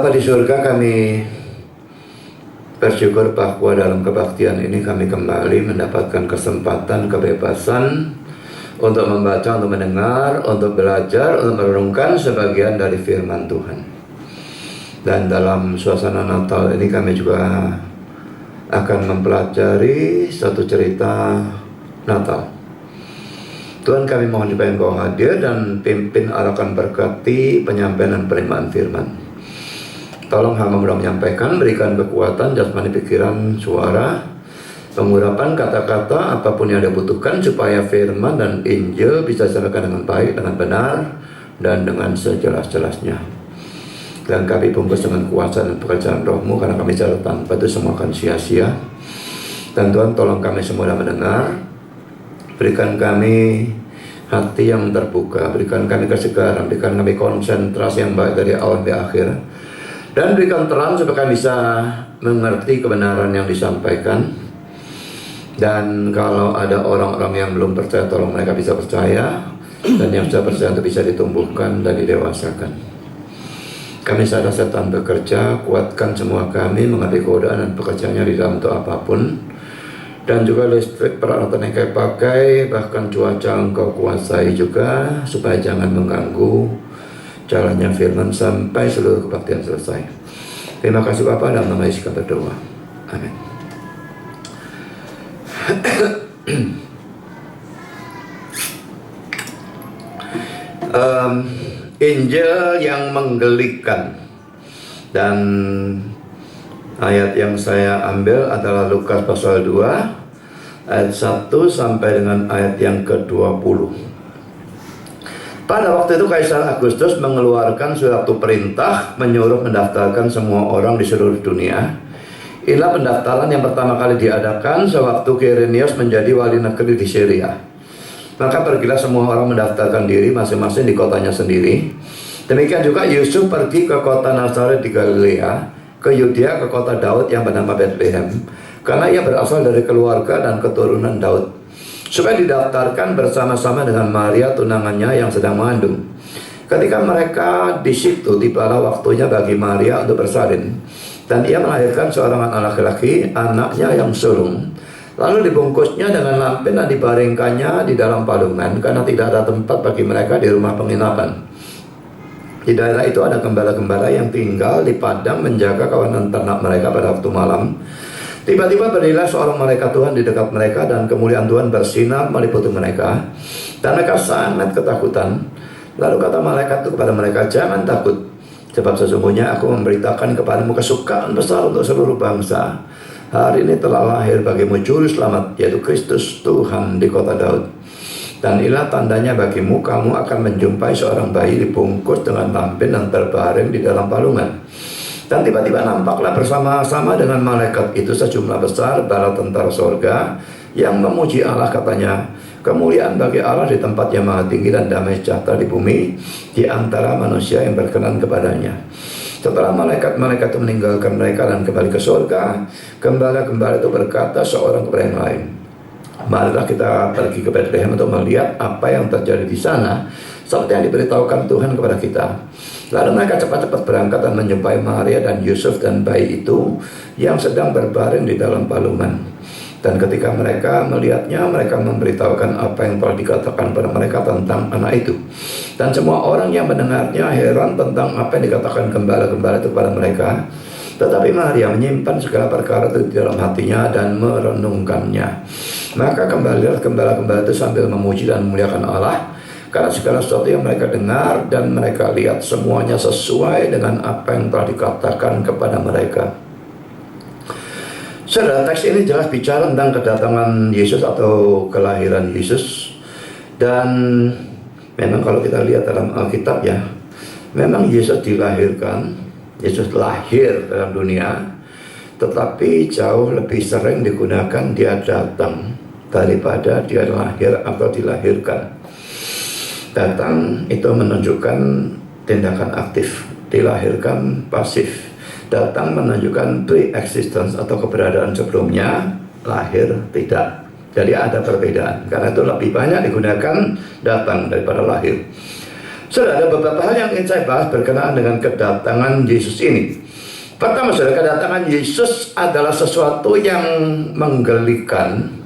Bapa di surga, kami bersyukur bahwa dalam kebaktian ini kami kembali mendapatkan kesempatan, kebebasan untuk membaca, untuk mendengar, untuk belajar, untuk merenungkan sebagian dari firman Tuhan. Dan dalam suasana Natal ini kami juga akan mempelajari satu cerita Natal. Tuhan, kami mohon supaya Engkau hadir dan pimpin, arahkan, berkati penyampaian dan penerimaan firman. Tolong hamba mudah menyampaikan, berikan kekuatan jasmani, pikiran, suara, pengurapan kata-kata, apapun yang dibutuhkan supaya firman dan Injil bisa disampaikan dengan baik, dengan benar, dan dengan sejelas-jelasnya. Dan kami bungkus dengan kuasa dan pekerjaan Roh-Mu, karena kami secara tanpa itu semua akan sia-sia. Dan Tuhan, tolong kami semua mendengar, berikan kami hati yang terbuka, berikan kami kesegaran, berikan kami konsentrasi yang baik dari awal sampai akhir, dan berikan terang supaya kami bisa mengerti kebenaran yang disampaikan. Dan kalau ada orang-orang yang belum percaya, tolong mereka bisa percaya, dan yang sudah percaya itu bisa ditumbuhkan dan didewasakan. Kami sadar setan bekerja, kuatkan semua kami mengerti godaan dan pekerjaannya di dalam bentuk apapun. Dan juga listrik, peralatan yang kami pakai, bahkan cuaca Engkau kuasai juga, supaya jangan mengganggu jalannya firman sampai seluruh kebaktian selesai. Terima kasih Bapa, dalam nama Yesus kami berdoa. Amin. Injil yang menggelikan, dan ayat yang saya ambil adalah Lukas pasal 2 ayat 1 sampai dengan ayat yang ke-20. Pada waktu itu Kaisar Agustus mengeluarkan suatu perintah menyuruh mendaftarkan semua orang di seluruh dunia. Inilah pendaftaran yang pertama kali diadakan sewaktu Quirinius menjadi wali negeri di Syria. Maka pergilah semua orang mendaftarkan diri masing-masing di kotanya sendiri. Demikian juga Yusuf pergi ke kota Nazaret di Galilea, ke Yudea, ke kota Daud yang bernama Bethlehem, karena ia berasal dari keluarga dan keturunan Daud, supaya didaftarkan bersama-sama dengan Maria tunangannya yang sedang mengandung. Ketika mereka di situ, tibalah waktunya bagi Maria untuk bersalin, dan ia melahirkan seorang anak laki-laki, anaknya yang sulung. Lalu dibungkusnya dengan lampin dan dibaringkannya di dalam palungan, karena tidak ada tempat bagi mereka di rumah penginapan. Di daerah itu ada gembala-gembala yang tinggal di padang menjaga kawanan ternak mereka pada waktu malam. Tiba-tiba berdirilah seorang malaikat Tuhan di dekat mereka, dan kemuliaan Tuhan bersinar meliputi mereka, dan mereka sangat ketakutan. Lalu kata malaikat itu kepada mereka, "Jangan takut, sebab sesungguhnya aku memberitakan kepadamu kesukaan besar untuk seluruh bangsa. Hari ini telah lahir bagimu juru selamat, yaitu Kristus Tuhan di kota Daud. Dan inilah tandanya bagimu, kamu akan menjumpai seorang bayi dibungkus dengan lampin dan terbaring di dalam palungan." Dan tiba-tiba nampaklah bersama-sama dengan malaikat itu sejumlah besar bala tentara sorga yang memuji Allah, katanya, "Kemuliaan bagi Allah di tempat yang maha tinggi, dan damai sejahtera di bumi di antara manusia yang berkenan kepadanya." Setelah malaikat-malaikat itu meninggalkan mereka dan kembali ke surga, gembala-gembala itu berkata seorang kepada yang lain, "Marilah kita pergi ke Bethlehem untuk melihat apa yang terjadi di sana, seperti yang diberitahukan Tuhan kepada kita." Lalu mereka cepat-cepat berangkat dan menjumpai Maria dan Yusuf dan bayi itu yang sedang berbaring di dalam palungan. Dan ketika mereka melihatnya, mereka memberitahukan apa yang telah dikatakan pada mereka tentang anak itu. Dan semua orang yang mendengarnya heran tentang apa yang dikatakan gembala-gembala itu kepada mereka. Tetapi Maria menyimpan segala perkara itu di dalam hatinya dan merenungkannya. Maka kembalilah gembala-gembala itu sambil memuji dan memuliakan Allah, karena segala sesuatu yang mereka dengar dan mereka lihat semuanya sesuai dengan apa yang telah dikatakan kepada mereka. Saudara, teks ini jelas bicara tentang kedatangan Yesus atau kelahiran Yesus. Dan memang kalau kita lihat dalam Alkitab ya, memang Yesus dilahirkan, Yesus lahir dalam dunia, tetapi jauh lebih sering digunakan dia datang daripada dia lahir atau dilahirkan. Datang itu menunjukkan tindakan aktif, dilahirkan pasif. Datang menunjukkan pre-existence atau keberadaan sebelumnya, lahir tidak. Jadi ada perbedaan, karena itu lebih banyak digunakan datang daripada lahir. Saudara, ada beberapa hal yang ingin saya bahas berkenaan dengan kedatangan Yesus ini. Pertama, saudara, kedatangan Yesus adalah sesuatu yang menggelikan.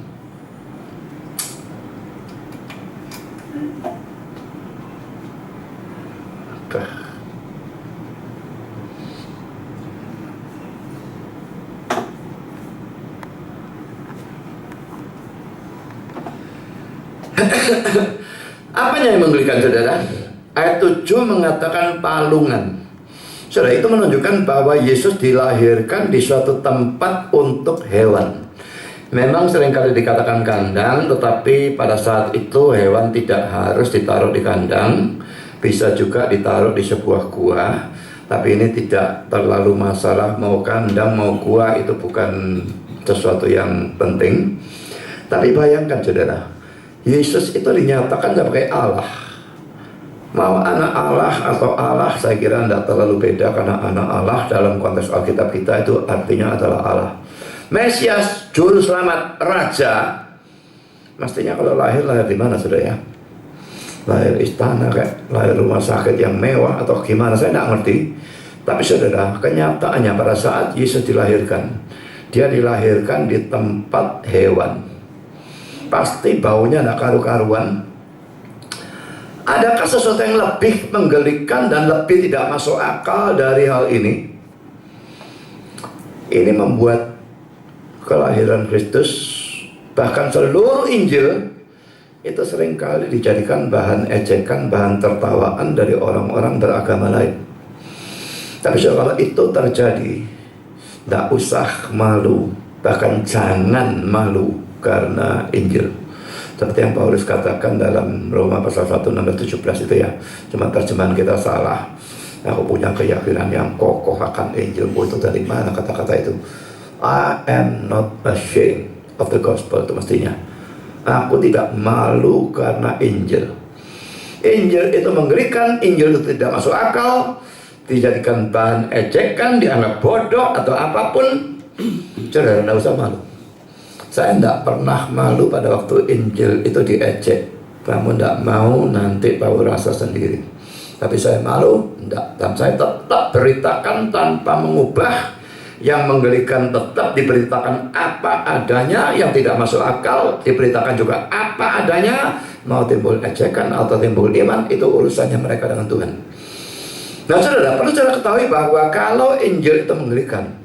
Apanya yang menggelikan, saudara? Ayat 7 mengatakan palungan. Saudara, itu menunjukkan bahwa Yesus dilahirkan di suatu tempat untuk hewan. Memang seringkali dikatakan kandang, tetapi pada saat itu hewan tidak harus ditaruh di kandang, bisa juga ditaruh di sebuah gua. Tapi ini tidak terlalu masalah, mau kandang mau gua itu bukan sesuatu yang penting. Tapi bayangkan, saudara, Yesus itu dinyatakan sebagai Allah. Mau anak Allah atau Allah, saya kira tidak terlalu beda, karena anak Allah dalam konteks Alkitab kita itu artinya adalah Allah. Mesias, juru selamat, raja. Mestinya kalau lahir di mana, saudara ya? Lahir istana, kayak lahir rumah sakit yang mewah atau gimana, saya tidak ngerti. Tapi saudara, kenyataannya pada saat Yesus dilahirkan, dia dilahirkan di tempat hewan. Pasti baunya tidak karu-karuan. Adakah sesuatu yang lebih menggelikan dan lebih tidak masuk akal dari hal ini? Ini membuat kelahiran Kristus, bahkan seluruh Injil, itu seringkali dijadikan bahan ejekan, bahan tertawaan dari orang-orang beragama lain. Tapi kalau itu terjadi, tidak usah malu, bahkan jangan malu karena Injil. Seperti yang Paulus katakan dalam Roma pasal 1 nomor 17 itu ya. Cuma terjemahan kita salah. Aku punya keyakinan yang kokoh akan Injil. Itu dari mana kata-kata itu? I am not ashamed of the gospel, itu mestinya. Aku tidak malu karena Injil. Injil itu mengerikan, Injil itu tidak masuk akal, dijadikan bahan ejekan, dianggap bodoh atau apapun. Saudara, tidak usah malu. Saya tidak pernah malu pada waktu Injil itu diejek. Kamu tidak mau, nanti tahu rasa sendiri. Tapi saya malu, tidak. Dan saya tetap beritakan tanpa mengubah. Yang menggelikan tetap diberitakan apa adanya, yang tidak masuk akal diberitakan juga apa adanya. Mau timbul ejekan atau timbul iman, itu urusannya mereka dengan Tuhan. Nah saudara, perlu saudara ketahui bahwa kalau Injil itu menggelikan,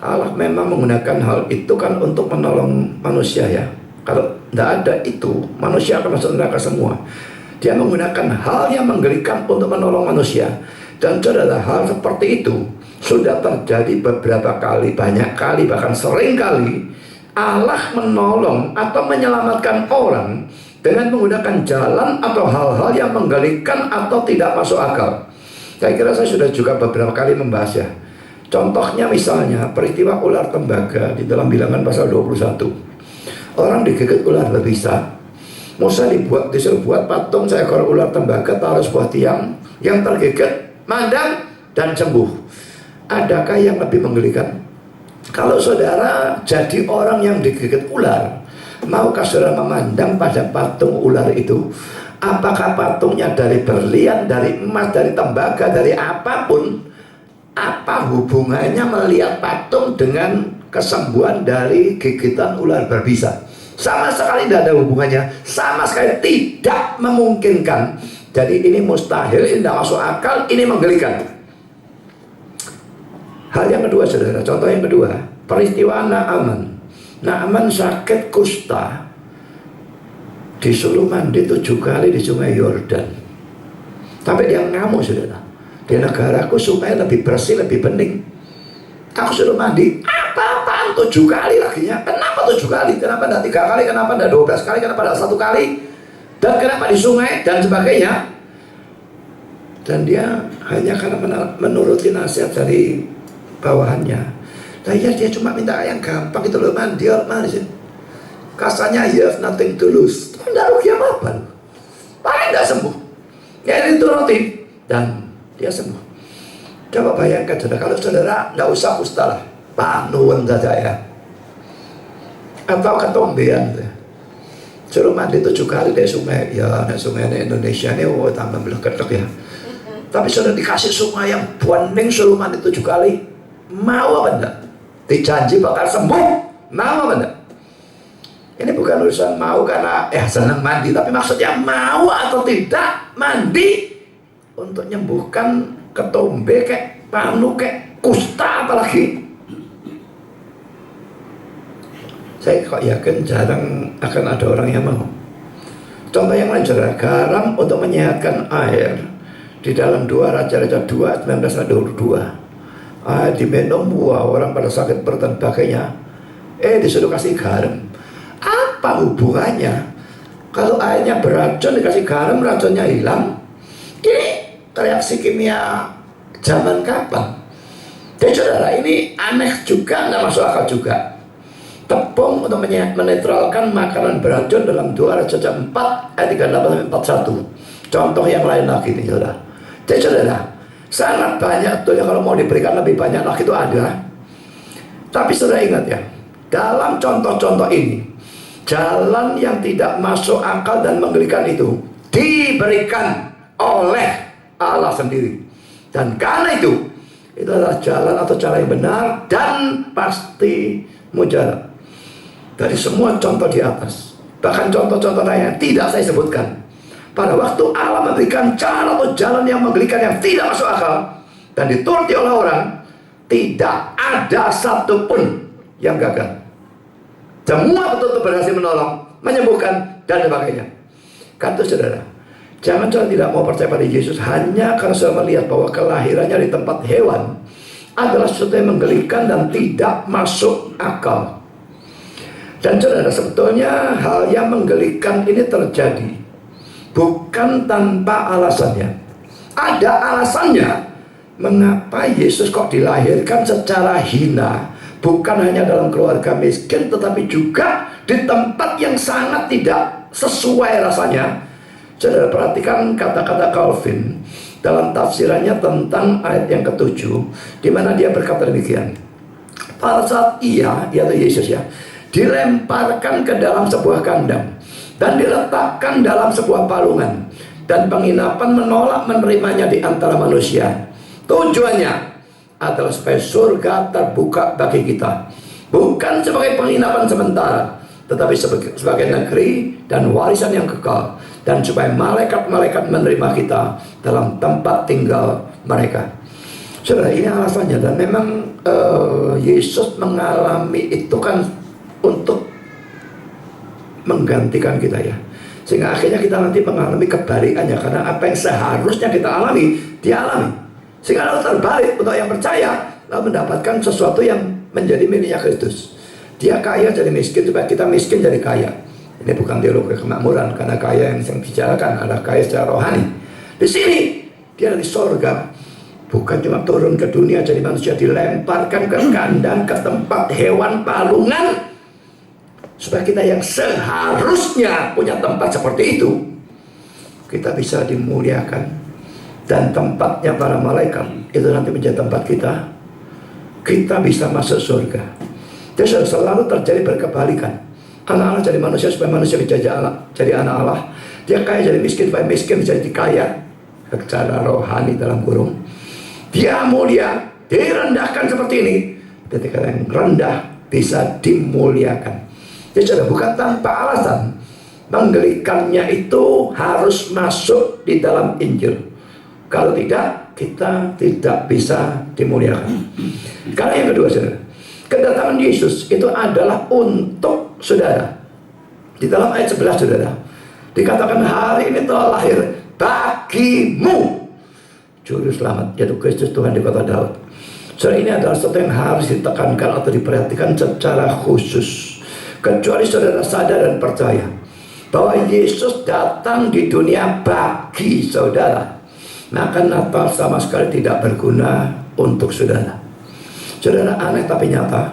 Allah memang menggunakan hal itu kan untuk menolong manusia ya. Kalau tidak ada itu, manusia akan masuk neraka semua. Dia menggunakan hal yang menggelikan untuk menolong manusia. Dan saudara, hal seperti itu sudah terjadi beberapa kali, banyak kali, bahkan sering kali. Allah menolong atau menyelamatkan orang dengan menggunakan jalan atau hal-hal yang menggelikan atau tidak masuk akal. Saya kira saya sudah juga beberapa kali membahas ya. Contohnya misalnya peristiwa ular tembaga di dalam Bilangan pasal 21. Orang digigit ular berbisa. Musa disuruh buat patung seekor ular tembaga, taruh sebuah tiang, yang tergigit mandang dan sembuh. Adakah yang lebih menggelikan? Kalau saudara jadi orang yang digigit ular, maukah saudara memandang pada patung ular itu? Apakah patungnya dari berlian, dari emas, dari tembaga, dari apapun? Apa hubungannya melihat patung dengan kesembuhan dari gigitan ular berbisa? Sama sekali tidak ada hubungannya. Sama sekali tidak memungkinkan. Jadi ini mustahil, ini tidak masuk akal, ini menggelikan. Hal yang kedua saudara, contoh yang kedua, peristiwa Naaman. Naaman sakit kusta, disuruh mandi 7 kali di sungai Yordan. Tapi dia ngamuk saudara. Di negaraku supaya lebih bersih, lebih bening, aku suruh mandi apa-apaan 7 kali laginya. Kenapa 7 kali? Kenapa tidak 3 kali? Kenapa tidak 12 kali? Kenapa tidak 1 kali? Dan kenapa di sungai dan sebagainya? Dan dia hanya karena menuruti nasihat dari bawahannya. Nah ya, dia cuma minta yang gampang itu loh, mandi sih. Kasarnya you have nothing to lose. Tidak rugi apa-apa. Paling tidak sembuh. Ya itu roti. Dan dia sembuh. Coba bayangkan saudara, kalau saudara tidak usah kusta lah, panuan saja ya, atau ketombean. suruh mandi 7 kali dari sungai. Ya, nah sungai di Indonesia ini tambah meleketek ya. Tapi sudah dikasih sungai yang bening, suruh mandi 7 kali, mau apa enggak? Dijanji bakal sembuh, mau apa enggak? Ini bukan urusan mau karena senang mandi, tapi maksudnya mau atau tidak mandi untuk menyembuhkan ketombe kayak panu kayak kusta apalagi. Saya kok yakin jarang akan ada orang yang mau. Contoh yang lain saudara, garam untuk menyehatkan air di dalam 2 Raja-Raja 2 1922. Diminum, orang pada sakit perut dan sebagainya. Disuruh kasih garam. Apa hubungannya? Kalau airnya beracun dikasih garam, racunnya hilang. Ini reaksi kimia zaman kapan? Jadi saudara, ini aneh juga, nggak masuk akal juga. Tepung untuk menetralkan makanan beracun dalam 2 Raja 4 ayat 38-41. Contoh yang lain lagi nih saudara. Jadi saudara, sangat banyak tuh yang kalau mau diberikan lebih banyak lagi itu ada. Tapi saudara ingat ya, dalam contoh-contoh ini, jalan yang tidak masuk akal dan menggelikan itu diberikan oleh Allah sendiri. Dan karena itu adalah jalan atau cara yang benar dan pasti mujarab. Dari semua contoh di atas, bahkan contoh-contoh lain yang tidak saya sebutkan, pada waktu Allah memberikan cara atau jalan yang menggelikan yang tidak masuk akal dan dituruti oleh orang, tidak ada satupun yang gagal. Semua betul-betul berhasil menolong, menyembuhkan, dan sebagainya. Kata saudara, jangan tidak mau percaya pada Yesus hanya karena sudah melihat bahwa kelahirannya di tempat hewan adalah sesuatu yang menggelikan dan tidak masuk akal. Dan saudara, sebetulnya hal yang menggelikan ini terjadi bukan tanpa alasannya. Ada alasannya mengapa Yesus kok dilahirkan secara hina, bukan hanya dalam keluarga miskin, tetapi juga di tempat yang sangat tidak sesuai rasanya. Saudara perhatikan kata-kata Calvin dalam tafsirannya tentang ayat yang ke-7, di mana dia berkata demikian. Pada saat ia, yaitu Yesus ya, dilemparkan ke dalam sebuah kandang dan diletakkan dalam sebuah palungan, dan penginapan menolak menerimanya di antara manusia. Tujuannya adalah supaya surga terbuka bagi kita, bukan sebagai penginapan sementara, tetapi sebagai negeri dan warisan yang kekal, dan supaya malaikat-malaikat menerima kita dalam tempat tinggal mereka. Saudara, ini alasannya. Dan memang Yesus mengalami itu kan untuk menggantikan kita ya, sehingga akhirnya kita nanti mengalami kebalikannya, karena apa yang seharusnya kita alami, dia alami, sehingga lalu terbalik untuk yang percaya, lalu mendapatkan sesuatu yang menjadi miliknya Kristus. Dia kaya jadi miskin supaya kita miskin jadi kaya. Ini bukan teologi kemakmuran, karena kaya yang dibicarakan adalah kaya secara rohani. Di sini dia dari sorga, bukan cuma turun ke dunia jadi manusia, dilemparkan ke kandang, ke tempat hewan palungan, supaya kita yang seharusnya punya tempat seperti itu, kita bisa dimuliakan. Dan tempatnya para malaikat itu nanti menjadi tempat kita. Kita bisa masuk surga. Jadi selalu terjadi berkebalikan. Anak Allah jadi manusia supaya manusia jadi anak Allah. Dia kaya jadi miskin supaya miskin jadi kaya secara rohani dalam kurung. Dia mulia, direndahkan seperti ini. Ketika yang rendah bisa dimuliakan. Jadi saudara, bukan tanpa alasan menggelikannya itu harus masuk di dalam Injil. Kalau tidak, kita tidak bisa dimuliakan. Karena yang kedua saudara, kedatangan Yesus itu adalah untuk saudara. Di dalam ayat 11 saudara, dikatakan hari ini telah lahir bagimu Juru Selamat, yaitu Kristus Tuhan di kota Daud. Saudara, ini adalah sesuatu yang harus ditekankan atau diperhatikan secara khusus. Kecuali saudara sadar dan percaya bahwa Yesus datang di dunia bagi saudara, maka Natal sama sekali tidak berguna untuk saudara. Saudara, aneh tapi nyata,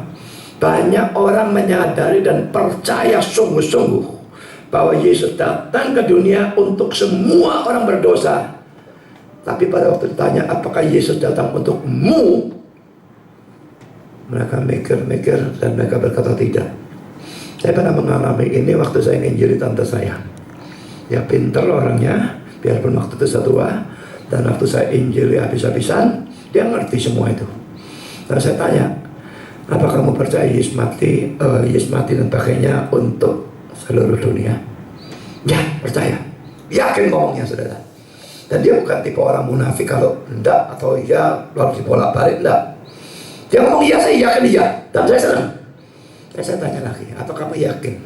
banyak orang menyadari dan percaya sungguh-sungguh bahwa Yesus datang ke dunia untuk semua orang berdosa. Tapi pada waktu ditanya apakah Yesus datang untukmu, mereka mikir-mikir dan mereka berkata tidak. Saya pernah mengalami ini waktu saya nginjili tante saya. Ya pinter orangnya, biarpun waktu itu saya tua. Dan waktu saya injili habis-habisan, dia ngerti semua itu. Nah saya tanya, apa kamu percaya Yesus mati dan sebagainya untuk seluruh dunia? Ya, percaya. Yakin ngomongnya, saudara. Dan dia bukan tipe orang munafik kalau enggak atau iya lalu dibolak-balik, enggak. Dia ngomong iya, saya yakin iya. Dan saya senang. Saya tanya lagi, apa kamu yakin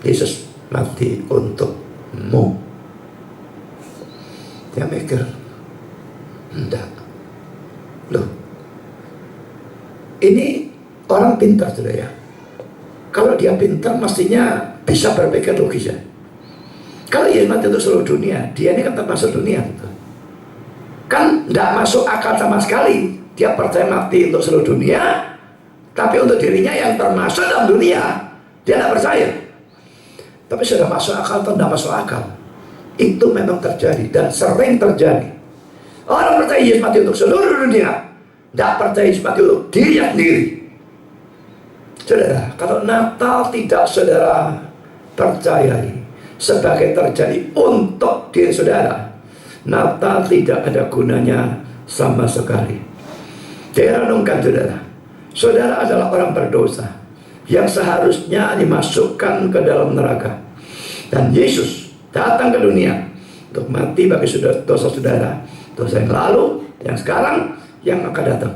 Yesus mati untukmu? Dia mikir, enggak. Loh, ini orang pintar, saudara ya. Kalau dia pintar mestinya bisa berpikir logis ya. Kalau Yesus mati untuk seluruh dunia, dia ini kan termasuk dunia gitu. Kan tidak masuk akal sama sekali. Dia percaya mati untuk seluruh dunia, tapi untuk dirinya yang termasuk dalam dunia, dia tidak percaya. Tapi sudah masuk akal atau tidak masuk akal, itu memang terjadi dan sering terjadi. Orang percaya Yesus mati untuk seluruh dunia, tidak percaya Yesus mati untuk dirinya sendiri. Saudara, kalau Natal tidak saudara percayai sebagai terjadi untuk diri saudara, Natal tidak ada gunanya sama sekali. Jadi renungkan saudara, saudara adalah orang berdosa yang seharusnya dimasukkan ke dalam neraka. Dan Yesus datang ke dunia untuk mati bagi dosa saudara, dosa yang lalu, yang sekarang, yang akan datang.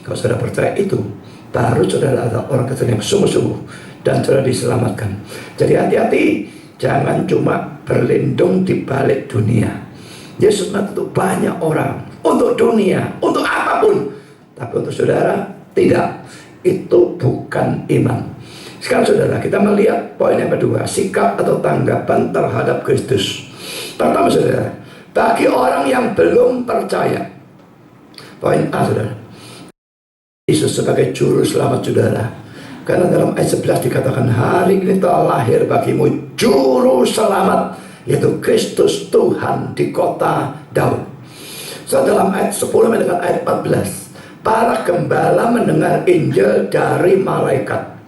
Kalau saudara percaya itu, baru saudara adalah orang Kristen yang sungguh-sungguh dan saudara diselamatkan. Jadi hati-hati, jangan cuma berlindung di balik dunia. Yesus mati untuk banyak orang, untuk dunia, untuk apapun. Tapi untuk saudara, tidak. Itu bukan iman. Sekarang saudara, kita melihat poin yang kedua, sikap atau tanggapan terhadap Kristus. Pertama saudara, bagi orang yang belum percaya, poin A saudara, Yesus sebagai juru selamat saudara. Karena dalam ayat 11 dikatakan, hari ini telah lahir bagimu juru selamat, yaitu Kristus Tuhan di kota Daud. So dalam ayat 10 dengan ayat 14, para gembala mendengar Injil dari malaikat.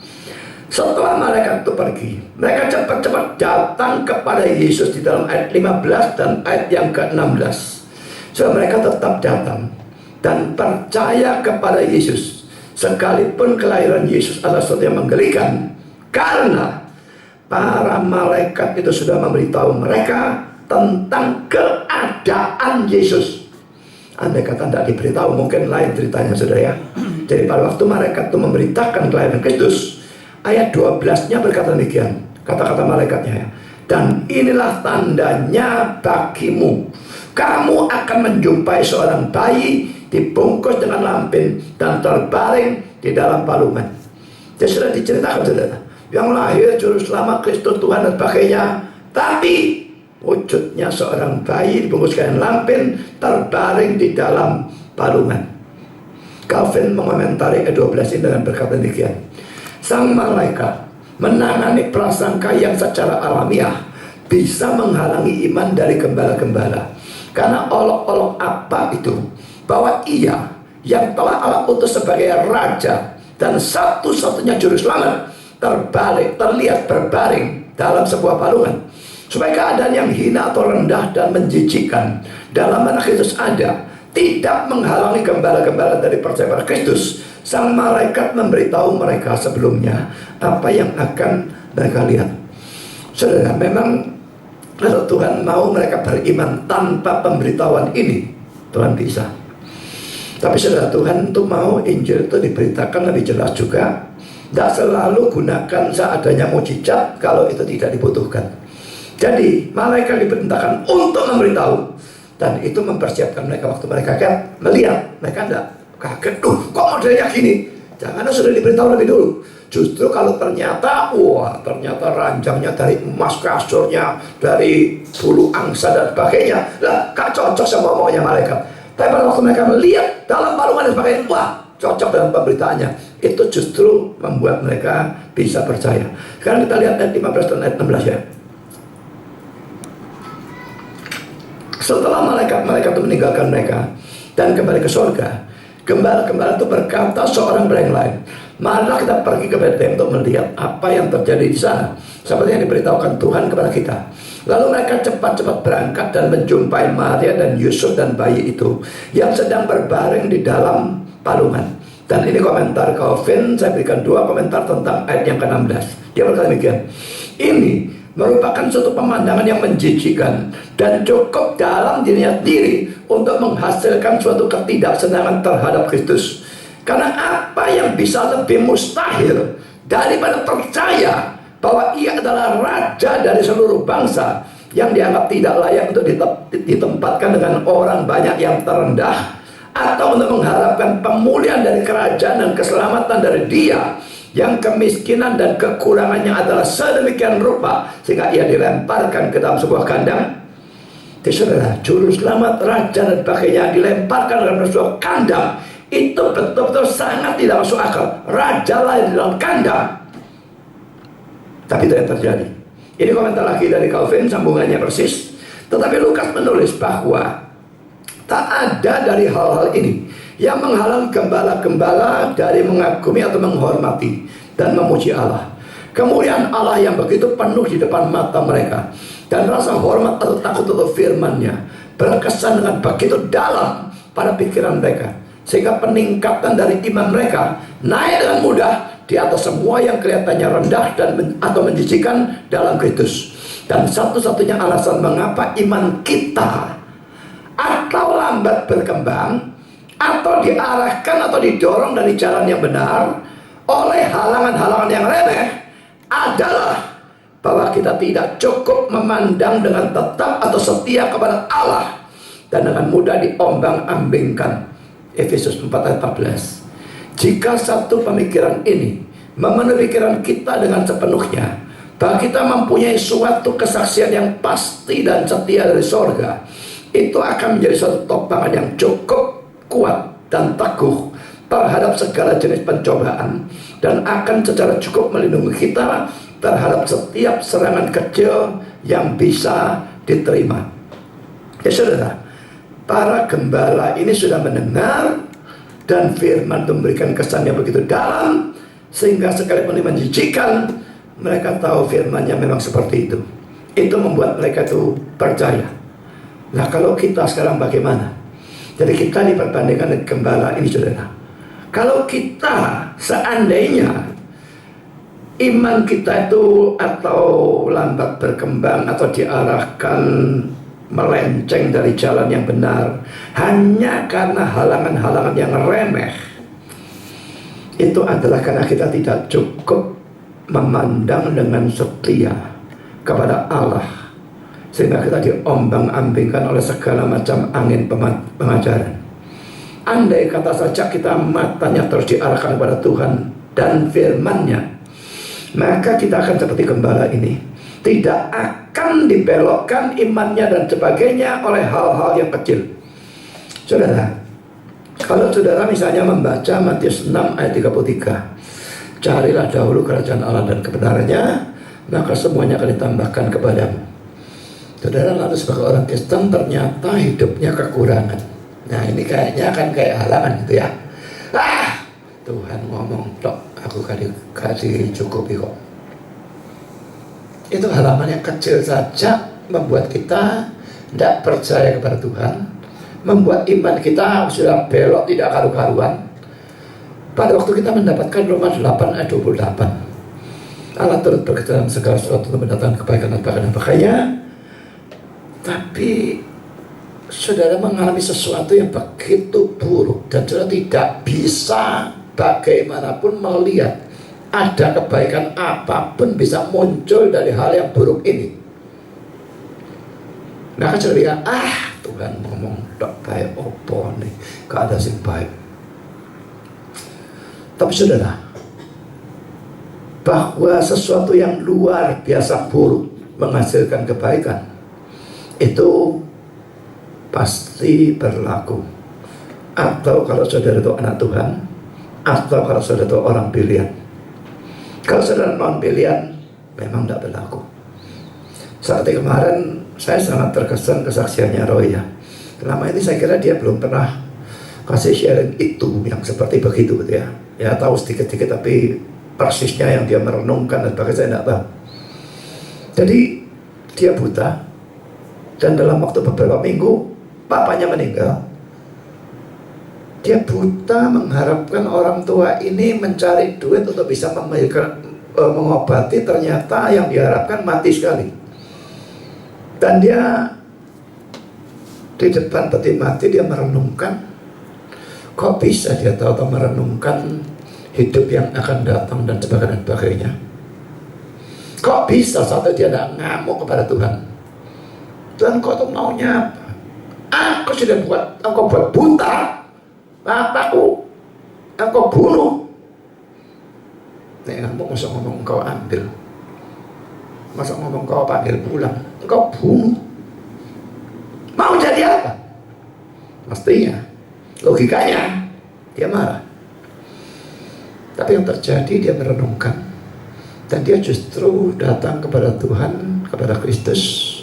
Setelah malaikat itu pergi, mereka cepat-cepat datang kepada Yesus di dalam ayat 15 dan ayat yang ke-16. So mereka tetap datang dan percaya kepada Yesus, sekalipun kelahiran Yesus adalah sesuatu yang menggelikan, karena para malaikat itu sudah memberitahu mereka tentang keadaan Yesus. Andai kata tidak diberitahu, mungkin lain ceritanya saudara ya. Jadi pada waktu malaikat itu memberitakan kelahiran Kristus, ayat 12-nya berkata demikian, kata-kata malaikatnya ya, dan inilah tandanya bagimu, kamu akan menjumpai seorang bayi dibungkus dengan lampin dan terbaring di dalam palungan. Jadi sudah diceritakan saudara, yang lahir juru selamat Kristus Tuhan dan sebagainya, tapi wujudnya seorang bayi dibungkus kain lampin terbaring di dalam palungan. Calvin mengomentari ayat 12 ini dengan berkata demikian, sang malaikat menangani prasangka yang secara alamiah bisa menghalangi iman dari gembala-gembala. Karena olok-olok apa itu, bahwa ia yang telah Allah utus sebagai raja dan satu-satunya juru selamat terlihat berbaring dalam sebuah palungan, supaya keadaan yang hina atau rendah dan menjijikan dalam anak Kristus ada tidak menghalangi gembala-gembala dari percaya pada Kristus. Sang malaikat memberitahu mereka sebelumnya apa yang akan mereka lihat. Saudara, memang kalau Tuhan mau mereka beriman tanpa pemberitahuan ini, Tuhan bisa. Tapi saudara, Tuhan itu mau Injil itu diberitakan lebih jelas juga. Tidak selalu gunakan seadanya mujizat kalau itu tidak dibutuhkan. Jadi malaikat diperintahkan untuk memberitahu, dan itu mempersiapkan mereka waktu mereka kan melihat, mereka tidak kaget, kok modelnya gini. Jangan, sudah diberitahu lebih dulu. Justru kalau ternyata, ternyata ranjangnya dari emas, kasurnya dari bulu angsa dan sebagainya, lah gak cocok sama maunya malaikat. Tapi pada waktu mereka melihat dalam palungan dan sebagainya, cocok dengan pemberitaannya. Itu justru membuat mereka bisa percaya. Sekarang kita lihat ayat 15 dan ayat 16 ya. Setelah malaikat itu meninggalkan mereka dan kembali ke surga, Gembala-gembala itu berkata seorang pada yang lain, marilah kita pergi ke Betlehem untuk melihat apa yang terjadi di sana, seperti yang diberitahukan Tuhan kepada kita. Lalu mereka cepat-cepat berangkat dan menjumpai Maria dan Yusuf dan bayi itu yang sedang berbaring di dalam palungan. Dan ini komentar Calvin, saya berikan 2 komentar tentang ayat yang ke-16. Dia berkata demikian, ini merupakan suatu pemandangan yang menjijikan dan cukup dalam dirinya sendiri untuk menghasilkan suatu ketidaksenangan terhadap Kristus. Karena apa yang bisa lebih mustahil daripada percaya bahwa ia adalah raja dari seluruh bangsa yang dianggap tidak layak untuk ditempatkan dengan orang banyak yang terendah, atau untuk mengharapkan pemulihan dari kerajaan dan keselamatan dari dia yang kemiskinan dan kekurangannya adalah sedemikian rupa sehingga ia dilemparkan ke dalam sebuah kandang. Saudara, juru selamat, raja dan sebagainya dilemparkan dalam sebuah kandang, itu betul-betul sangat tidak masuk akal. Raja lahir di dalam kandang, tapi itu yang terjadi. Ini komentar lagi dari Calvin, sambungannya persis. Tetapi Lukas menulis bahwa tak ada dari hal-hal ini yang menghalang gembala-gembala dari mengagumi atau menghormati dan memuji Allah. Kemuliaan Allah yang begitu penuh di depan mata mereka, dan rasa hormat atau takut untuk firman-Nya berkesan dengan begitu dalam pada pikiran mereka, sehingga peningkatan dari iman mereka naik dengan mudah di atas semua yang kelihatannya rendah dan atau menjijikan dalam Kristus. Dan satu-satunya alasan mengapa iman kita atau lambat berkembang, atau diarahkan atau didorong dari jalan yang benar oleh halangan-halangan yang remeh, adalah bahwa kita tidak cukup memandang dengan tetap atau setia kepada Allah dan dengan mudah diombang-ambingkan. Efesus 4 ayat 14. Jika satu pemikiran ini memenuhi pikiran kita dengan sepenuhnya, bahwa kita mempunyai suatu kesaksian yang pasti dan setia dari sorga, itu akan menjadi suatu topangan yang cukup kuat dan teguh terhadap segala jenis pencobaan, dan akan secara cukup melindungi kita terhadap setiap serangan kecil yang bisa diterima. Ya saudara, para gembala ini sudah mendengar, dan firman itu memberikan kesan yang begitu dalam, sehingga sekalipun menjijikan, mereka tahu firman-Nya memang seperti itu. Itu membuat mereka itu percaya. Nah, kalau kita sekarang bagaimana? Jadi kita diperbandingkan dengan gembala ini, saudara. Kalau kita seandainya iman kita itu atau lambat berkembang atau diarahkan melenceng dari jalan yang benar hanya karena halangan-halangan yang remeh, itu adalah karena kita tidak cukup memandang dengan setia kepada Allah, sehingga kita diombang-ambingkan oleh segala macam angin pengajaran. Andai kata saja kita matanya terus diarahkan kepada Tuhan dan firman-Nya, maka kita akan seperti gembala ini, tidak akan dibelokkan imannya dan sebagainya oleh hal-hal yang kecil. Saudara, kalau saudara misalnya membaca Matius 6 ayat 33, carilah dahulu kerajaan Allah dan kebenarannya, maka semuanya akan ditambahkan kepadamu. Saudara, lalu sebagai orang Kristen ternyata hidupnya kekurangan. Nah, ini kayaknya kan kayak halangan gitu ya. Tuhan ngomong tok, aku kasih cukupi kok. Itu halaman yang kecil saja membuat kita tidak percaya kepada Tuhan, membuat iman kita sudah belok tidak karu-karuan. Pada waktu kita mendapatkan Roma 8 ayat 28, Allah turut bekerja dalam segala sesuatu untuk mendatangkan kebaikan dan bahaya. Tapi saudara mengalami sesuatu yang begitu buruk, dan saudara tidak bisa bagaimanapun melihat ada kebaikan apapun bisa muncul dari hal yang buruk ini. Nah, kan saudara, Tuhan ngomong tak baik opo nih, gak ada sing baik. Tapi saudara, bahwa sesuatu yang luar biasa buruk menghasilkan kebaikan, itu pasti berlaku. Atau kalau saudara itu anak Tuhan, atau kalau saudara itu orang pilihan. Kalau saudara non pilihan, memang tidak berlaku. Seperti kemarin, saya sangat terkesan kesaksiannya Roy ya. Selama ini saya kira dia belum pernah kasih sharing itu yang seperti begitu gitu ya. Ya tahu sedikit-sedikit tapi persisnya yang dia merenungkan dan sebagainya saya tidak tahu. Jadi dia buta dan dalam waktu beberapa minggu papanya meninggal. Dia buta mengharapkan orang tua ini mencari duit untuk bisa mengobati, ternyata yang diharapkan mati sekali. Dan dia di depan peti mati dia merenungkan, kok bisa dia tahu merenungkan hidup yang akan datang dan sebagainya. Kok bisa satu dia tidak ngamuk kepada Tuhan? Tuhan kau tuh maunya apa? Aku sudah engkau buat buta, bapakku engkau bunuh. Nek ngamuk masa ngomong engkau ambil, masa ngomong engkau panggil pulang, engkau bunuh. Mau jadi apa? Mestinya, logikanya dia marah. Tapi yang terjadi dia merenungkan, dan dia justru datang kepada Tuhan, kepada Kristus.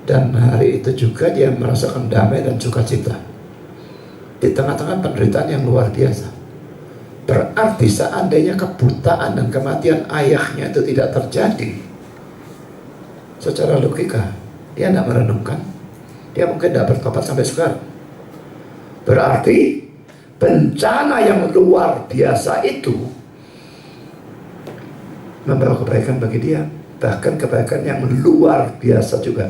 Dan hari itu juga dia merasakan damai dan sukacita di tengah-tengah penderitaan yang luar biasa. Berarti seandainya kebutaan dan kematian ayahnya itu tidak terjadi, secara logika dia tidak merenungkan, dia mungkin tidak bertobat sampai sekarang. Berarti bencana yang luar biasa itu membawa kebaikan bagi dia, bahkan kebaikan yang luar biasa juga.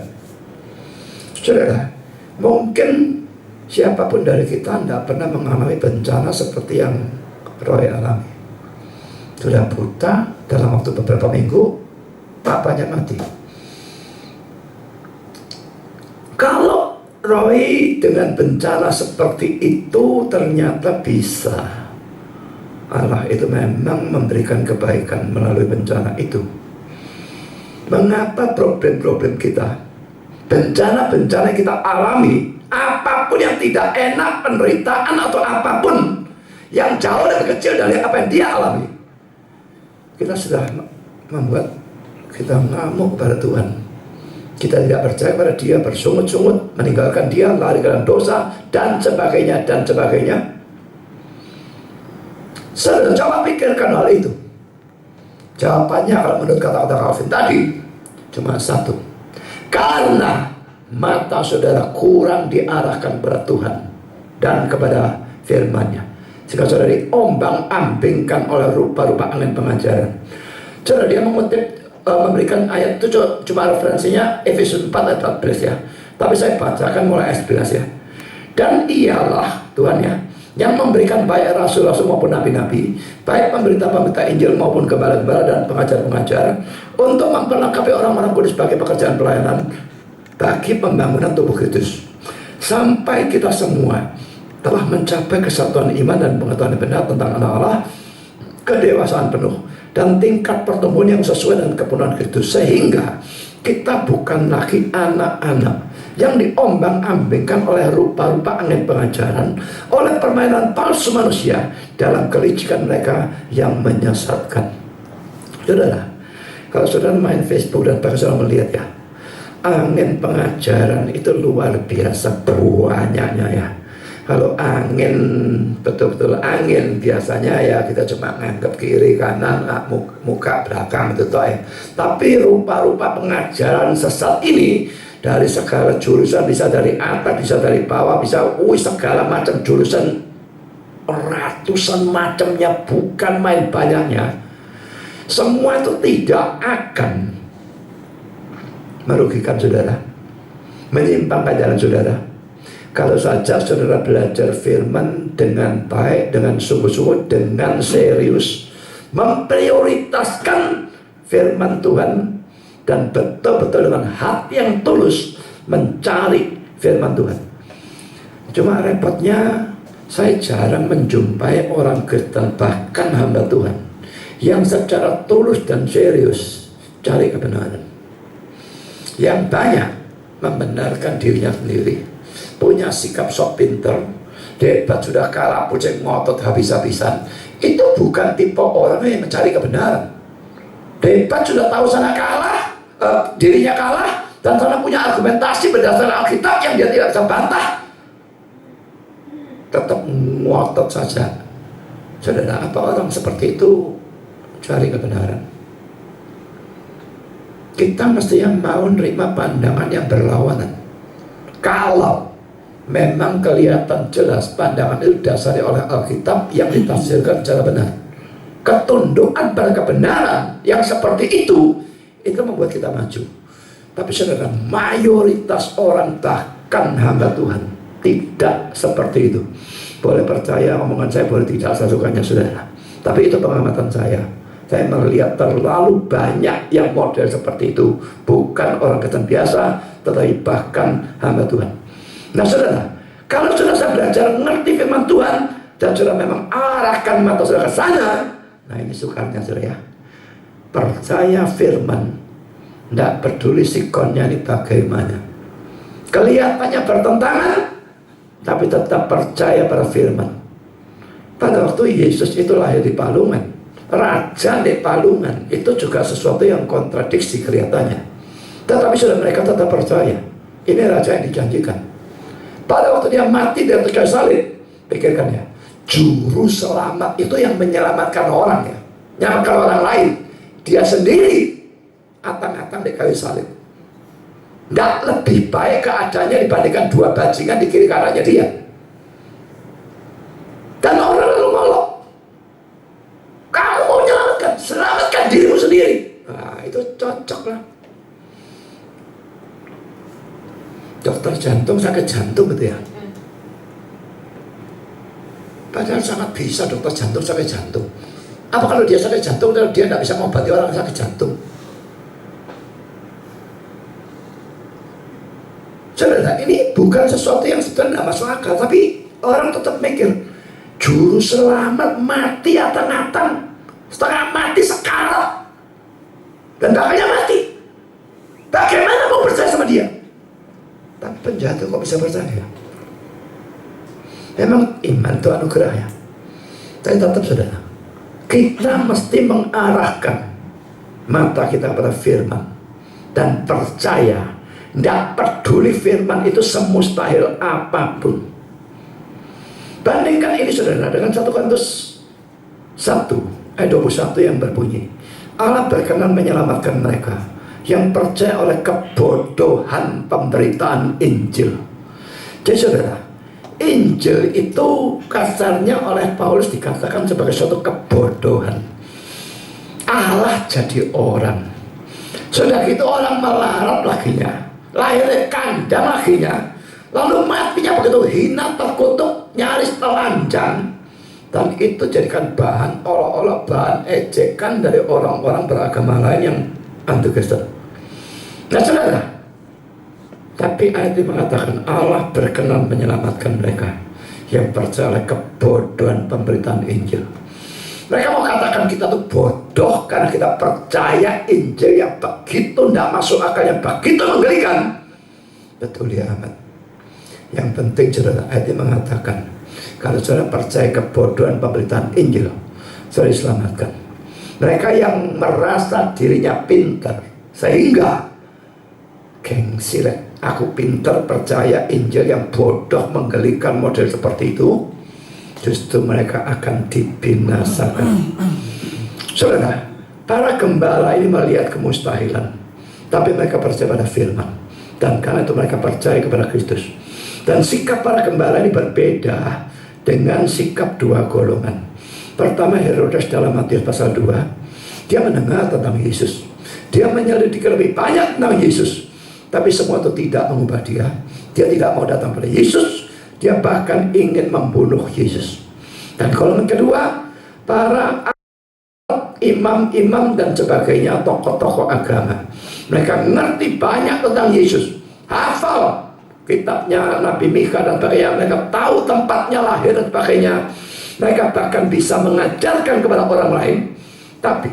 Saudara, mungkin siapapun dari kita tidak pernah mengalami bencana seperti yang Roy alami. Sudah buta, dalam waktu beberapa minggu papanya mati. Kalau Roy dengan bencana seperti itu ternyata bisa, Allah itu memang memberikan kebaikan melalui bencana itu. Mengapa problem-problem kita, bencana-bencana yang kita alami, apapun yang tidak enak, penderitaan atau apapun yang jauh lebih kecil dari apa yang dia alami, kita sudah membuat kita ngamuk pada Tuhan. Kita tidak percaya pada dia, bersungut-sungut, meninggalkan dia, lari ke dalam dosa, dan sebagainya, dan sebagainya. Saya coba pikirkan hal itu. Jawabannya kalau menurut kata-kata Calvin tadi cuma satu. Karena mata saudara kurang diarahkan kepada Tuhan dan kepada firman-Nya, sehingga saudara diombang-ambingkan oleh rupa-rupa angin pengajaran. Saudara, dia mengutip memberikan ayat itu cuma referensinya Efesus 4 ayat 14 ya. Tapi saya bacakan mulai ayat 11 ya. Dan ialah Tuhan ya, yang memberikan baik rasul-rasul maupun nabi-nabi, baik pemberita-pemberita Injil maupun gembala-gembala dan pengajar-pengajar, untuk memperlengkapi orang-orang kudus sebagai pekerjaan pelayanan bagi pembangunan tubuh Kristus, sampai kita semua telah mencapai kesatuan iman dan pengetahuan yang benar tentang anak Allah, kedewasaan penuh dan tingkat pertumbuhan yang sesuai dengan kepenuhan Kristus, sehingga kita bukan lagi anak-anak yang diombang-ambingkan oleh rupa-rupa angin pengajaran, oleh permainan palsu manusia dalam kelicikan mereka yang menyesatkan. Saudara, kalau saudara main Facebook dan saudara melihat ya, angin pengajaran itu luar biasa banyaknya ya. Kalau angin, betul-betul angin, biasanya ya kita cuma nganggap kiri kanan, muka belakang itu toh ya. Tapi rupa-rupa pengajaran sesat ini dari segala jurusan, bisa dari atas, bisa dari bawah, bisa segala macam jurusan, ratusan macamnya, bukan main banyaknya. Semua itu tidak akan merugikan saudara, menyimpangkan jalan saudara, kalau saja saudara belajar firman dengan baik, dengan sungguh-sungguh, dengan serius, memprioritaskan firman Tuhan, dan betul-betul dengan hati yang tulus mencari firman Tuhan. Cuma repotnya, saya jarang menjumpai orang Kristen, bahkan hamba Tuhan, yang secara tulus dan serius cari kebenaran. Yang banyak membenarkan dirinya sendiri, punya sikap sok pinter, debat sudah kalah, puceng ngotot habis-habisan. Itu bukan tipe orang yang mencari kebenaran. Debat sudah tahu sana kalah, dirinya kalah, dan sana punya argumentasi berdasarkan Alkitab yang dia tidak bisa bantah. tetap ngotot saja. Saudara, apa orang seperti itu cari kebenaran? Kita mestinya mau menerima pandangan yang berlawanan. Kalau memang kelihatan jelas pandangan itu didasari oleh Alkitab yang ditafsirkan secara benar, ketundukan pada kebenaran yang seperti itu membuat kita maju. Tapi saudara, mayoritas orang bahkan hamba Tuhan tidak seperti itu. Boleh percaya omongan saya, boleh tidak, saya sukanya saudara. Tapi itu pengamatan saya. Saya melihat terlalu banyak yang model seperti itu. Bukan orang Kristen biasa, tetapi bahkan hamba Tuhan. Nah saudara, kalau saudara belajar mengerti firman Tuhan dan saudara memang arahkan mata saudara ke sana, nah ini sukarnya saudara ya. Percaya firman, tidak peduli sikonnya ini bagaimana. Kelihatannya bertentangan, tapi tetap percaya pada firman. Pada waktu Yesus itu lahir di Palungan, raja di Palungan, itu juga sesuatu yang kontradiksi kelihatannya. Tetapi sudah mereka tetap percaya, ini raja yang dijanjikan. Pada waktu dia mati di atas kayu salib, pikirkan ya, juru selamat itu yang menyelamatkan orang ya, menyelamatkan orang lain. Dia sendiri atang-atang di kayu salib. Tidak lebih baik keadaannya dibandingkan dua bajingan di kiri kanannya dia. Dan orang lalu ngolok, kamu mau menyelamatkan, selamatkan dirimu sendiri. Nah itu cocok lah. Dokter jantung sakit jantung gitu ya. Padahal sangat bisa dokter jantung sakit jantung. Apa kalau dia sakit jantung, kalau dia tidak bisa mengobati orang sakit jantung? Saudara, ini bukan sesuatu yang sebenarnya tidak masuk akal, tapi orang tetap mikir, juru selamat mati atang-atang, setengah mati sekarat, dan kakaknya mati. Bagaimana mau percaya sama dia? Tapi penjahat kok bisa percaya? Memang iman itu anugerah ya. Tapi tetap saudara, kita mesti mengarahkan mata kita pada firman dan percaya. Tidak peduli firman itu semustahil apapun. Bandingkan ini saudara dengan 1 Korintus 1 ayat 21 yang berbunyi, Allah berkenan menyelamatkan mereka yang percaya oleh kebodohan pemberitaan Injil. Jadi saudara, Injil itu kasarnya oleh Paulus dikatakan sebagai suatu kebodohan. Allah jadi orang, sudah gitu orang melarat laginya, lahirnya kandang laginya, lalu matinya begitu hina, terkutuk, nyaris telanjang, dan itu jadikan bahan olah-olah, bahan ejekan dari orang-orang beragama lain yang anti Kristen. Nah saudara, tapi ayat ini mengatakan Allah berkenan menyelamatkan mereka yang percaya oleh kebodohan pemberitaan Injil. Mereka mau katakan kita tuh bodoh karena kita percaya Injil yang begitu tidak masuk akal, yang begitu menggelikan. Betul ya amat. Yang penting saudara, ayat ini mengatakan kalau saudara percaya kebodohan pemberitaan Injil, saudara diselamatkan. Mereka yang merasa dirinya pintar sehingga gengsi, aku pintar percaya Injil yang bodoh menggelikan model seperti itu, justru mereka akan dibinasakan. Saudara, para gembala ini melihat kemustahilan, tapi mereka percaya pada firman, dan karena itu mereka percaya kepada Kristus. Dan sikap para gembala ini berbeda dengan sikap dua golongan. Pertama, Herodes dalam Matius pasal 2, dia mendengar tentang Yesus, dia menyelidiki lebih banyak tentang Yesus, tapi semua itu tidak mengubah dia. Dia tidak mau datang pada Yesus, dia bahkan ingin membunuh Yesus. Dan golongan kedua, para imam-imam dan sebagainya, tokoh-tokoh agama, mereka ngerti banyak tentang Yesus, hafal kitabnya Nabi Mika dan sebagainya, mereka tahu tempatnya lahir dan sebagainya, mereka bahkan bisa mengajarkan kepada orang lain. Tapi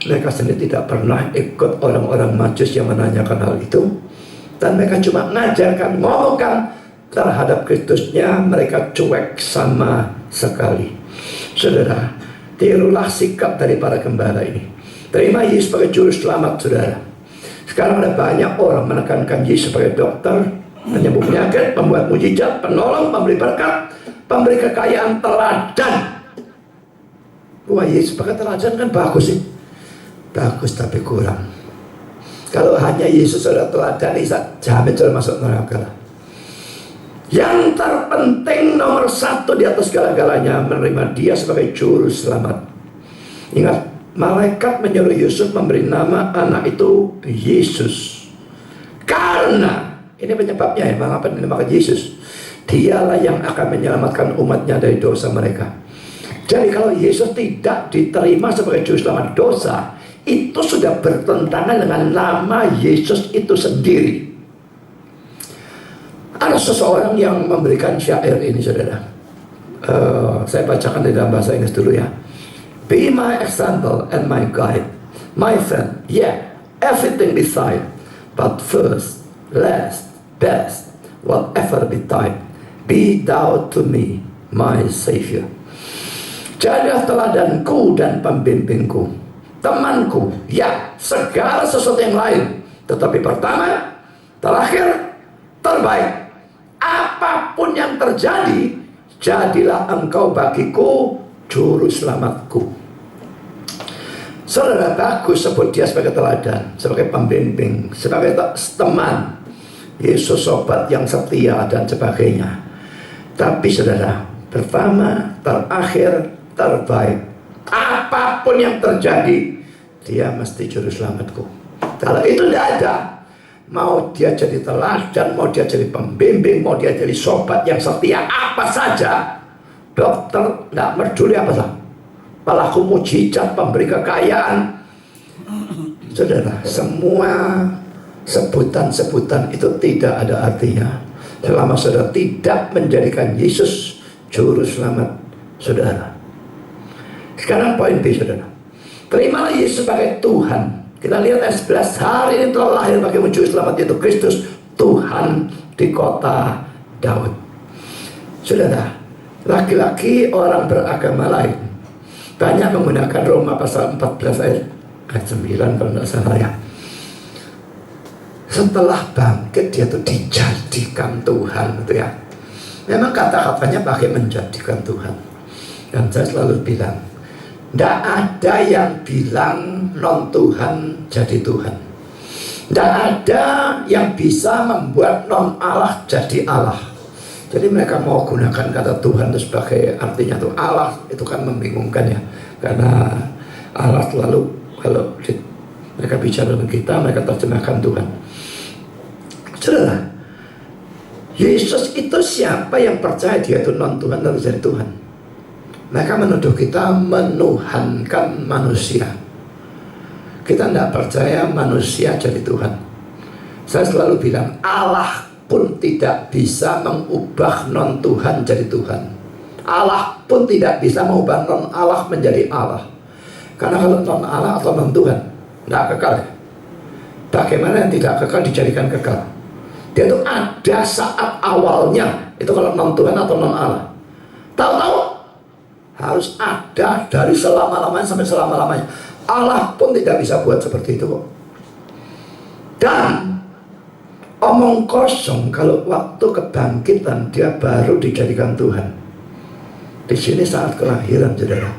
mereka sendiri tidak pernah ikut orang-orang Majus yang menanyakan hal itu, dan mereka cuma mengajarkan, ngomongkan terhadap Kristusnya, mereka cuek sama sekali. Saudara, tirulah sikap dari para gembala ini. Terima Yesus sebagai juru selamat saudara. Sekarang ada banyak orang menekankan Yesus sebagai dokter, penyembuh penyakit, pembuat mujizat, penolong, pemberi berkat. pemberi kekayaan teladan. Wah, Yesus pakai teladan kan bagus sih. Bagus tapi kurang. Kalau hanya Yesus ada teladan, jamin sudah masuk neraka. Yang terpenting nomor satu di atas segala-galanya, menerima dia sebagai juru selamat. Ingat, malaikat menyuruh Yusuf memberi nama anak itu Yesus. Karena, ini penyebabnya ya, mengapa dinamakan Yesus? Dialah yang akan menyelamatkan umatnya dari dosa mereka. Jadi kalau Yesus tidak diterima sebagai juru selamat dosa, itu sudah bertentangan dengan nama Yesus itu sendiri. Ada seseorang yang memberikan syair ini, saudara. Saya bacakan di dalam bahasa Inggris dulu ya. Be my example and my guide, my friend, yeah, everything beside. But first, last, best, whatever betide, be thou to me, my Savior. Jadilah teladanku dan pembimbingku, temanku, ya, segala sesuatu yang lain. Tetapi pertama, terakhir, terbaik. Apapun yang terjadi, jadilah engkau bagiku juru selamatku. Saudara, bagus sebut dia sebagai teladan, sebagai pembimbing, sebagai teman, Yesus sobat yang setia dan sebagainya. Tapi saudara, pertama, terakhir, terbaik. Apapun yang terjadi, dia mesti juru selamatku. Kalau itu tidak ada, mau dia jadi teladan, mau dia jadi pembimbing, mau dia jadi sobat yang setia, apa saja, dokter, tidak peduli apa saja, pelaku mujizat, pemberi kekayaan, saudara, semua sebutan-sebutan itu tidak ada artinya selama saudara tidak menjadikan Yesus juru selamat saudara. Sekarang poin B, saudara. Terimalah Yesus sebagai Tuhan. Kita lihat ayat 11, hari ini telah lahir bagimu juru selamat, yaitu Kristus, Tuhan di kota Daud. Saudara, laki-laki orang beragama lain banyak menggunakan Roma pasal 14 ayat 9 kalau tidak salah ya. Setelah bangkit dia tuh dijadikan Tuhan gitu ya. Memang kata-katanya pakai menjadikan Tuhan. Dan saya selalu bilang, tidak ada yang bilang non Tuhan jadi Tuhan. Tidak ada yang bisa membuat non Allah jadi Allah. Jadi mereka mau gunakan kata Tuhan itu sebagai artinya tuh Allah, itu kan membingungkan ya. Karena Allah selalu kalau mereka bicara dengan kita, mereka terjemahkan Tuhan. Saudara, Yesus itu siapa yang percaya dia itu non Tuhan lalu jadi Tuhan? Mereka menuduh kita menuhankan manusia. Kita tidak percaya manusia jadi Tuhan. Saya selalu bilang, Allah pun tidak bisa mengubah non-Tuhan jadi Tuhan. Allah pun tidak bisa mengubah non-Allah menjadi Allah. Karena kalau non-Allah atau non-Tuhan, tidak kekal ya. Bagaimana yang tidak kekal dijadikan kekal? Dia itu ada saat awalnya. Itu kalau non-Tuhan atau non-Allah. Tahu-tahu harus ada dari selama-lamanya sampai selama-lamanya. Allah pun tidak bisa buat seperti itu kok. Dan omong kosong kalau waktu kebangkitan dia baru dijadikan Tuhan. Di sini saat kelahiran, saudara.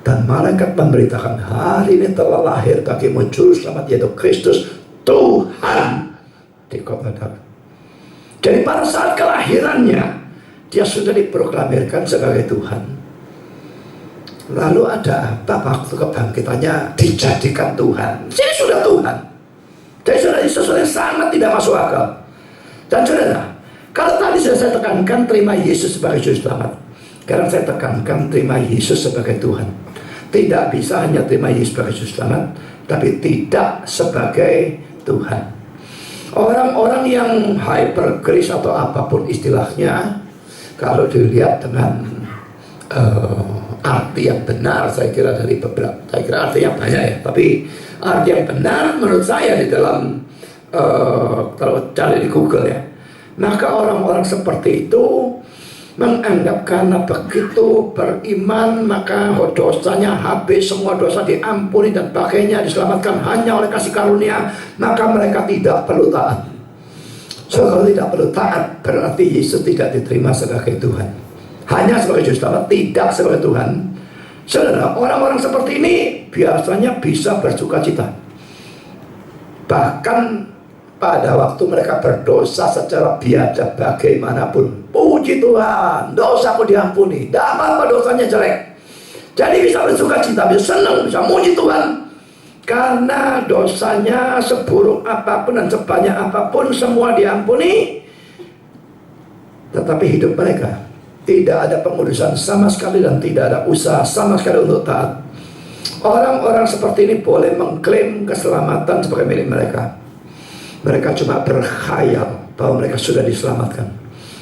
Dan malaikat memberitakan, hari ini telah lahir bagimu juru selamat, yaitu Kristus, Tuhan di kota Daud. Jadi pada saat kelahirannya dia sudah diproklamirkan sebagai Tuhan. Lalu ada apa waktu kebangkitannya dijadikan Tuhan? Jadi sudah Tuhan. Jadi sudah sesuatu yang sangat tidak masuk akal. Dan saudara, kalau tadi sudah saya tekankan terima Yesus sebagai juru selamat, sekarang saya tekankan terima Yesus sebagai Tuhan. Tidak bisa hanya terima Yesus sebagai juru selamat, tapi tidak sebagai Tuhan. Orang-orang yang hyper grace atau apapun istilahnya, kalau dilihat dengan arti yang benar, saya kira dari beberapa, saya kira artinya banyak ya, tapi arti yang benar menurut saya di dalam kalau cari di Google ya, maka orang-orang seperti itu menganggap karena begitu beriman maka dosanya habis, semua dosa diampuni dan pakainya diselamatkan hanya oleh kasih karunia, maka mereka tidak perlu taat. So kalau tidak perlu taat berarti Yesus tidak diterima sebagai Tuhan. hanya sebagai juru selamat, tidak sebagai Tuhan. Saudara, orang-orang seperti ini biasanya bisa bersuka cita. Bahkan pada waktu mereka berdosa secara biasa bagaimanapun, puji Tuhan, dosaku diampuni, tidak apa-apa dosanya jelek. Jadi bisa bersuka cita, bisa senang, bisa muji Tuhan. Karena dosanya seburuk apapun dan sebanyak apapun semua diampuni. Tetapi hidup mereka tidak ada pengudusan sama sekali dan tidak ada usaha sama sekali untuk taat. Orang-orang seperti ini boleh mengklaim keselamatan sebagai milik mereka. Mereka cuma berkhayal bahwa mereka sudah diselamatkan.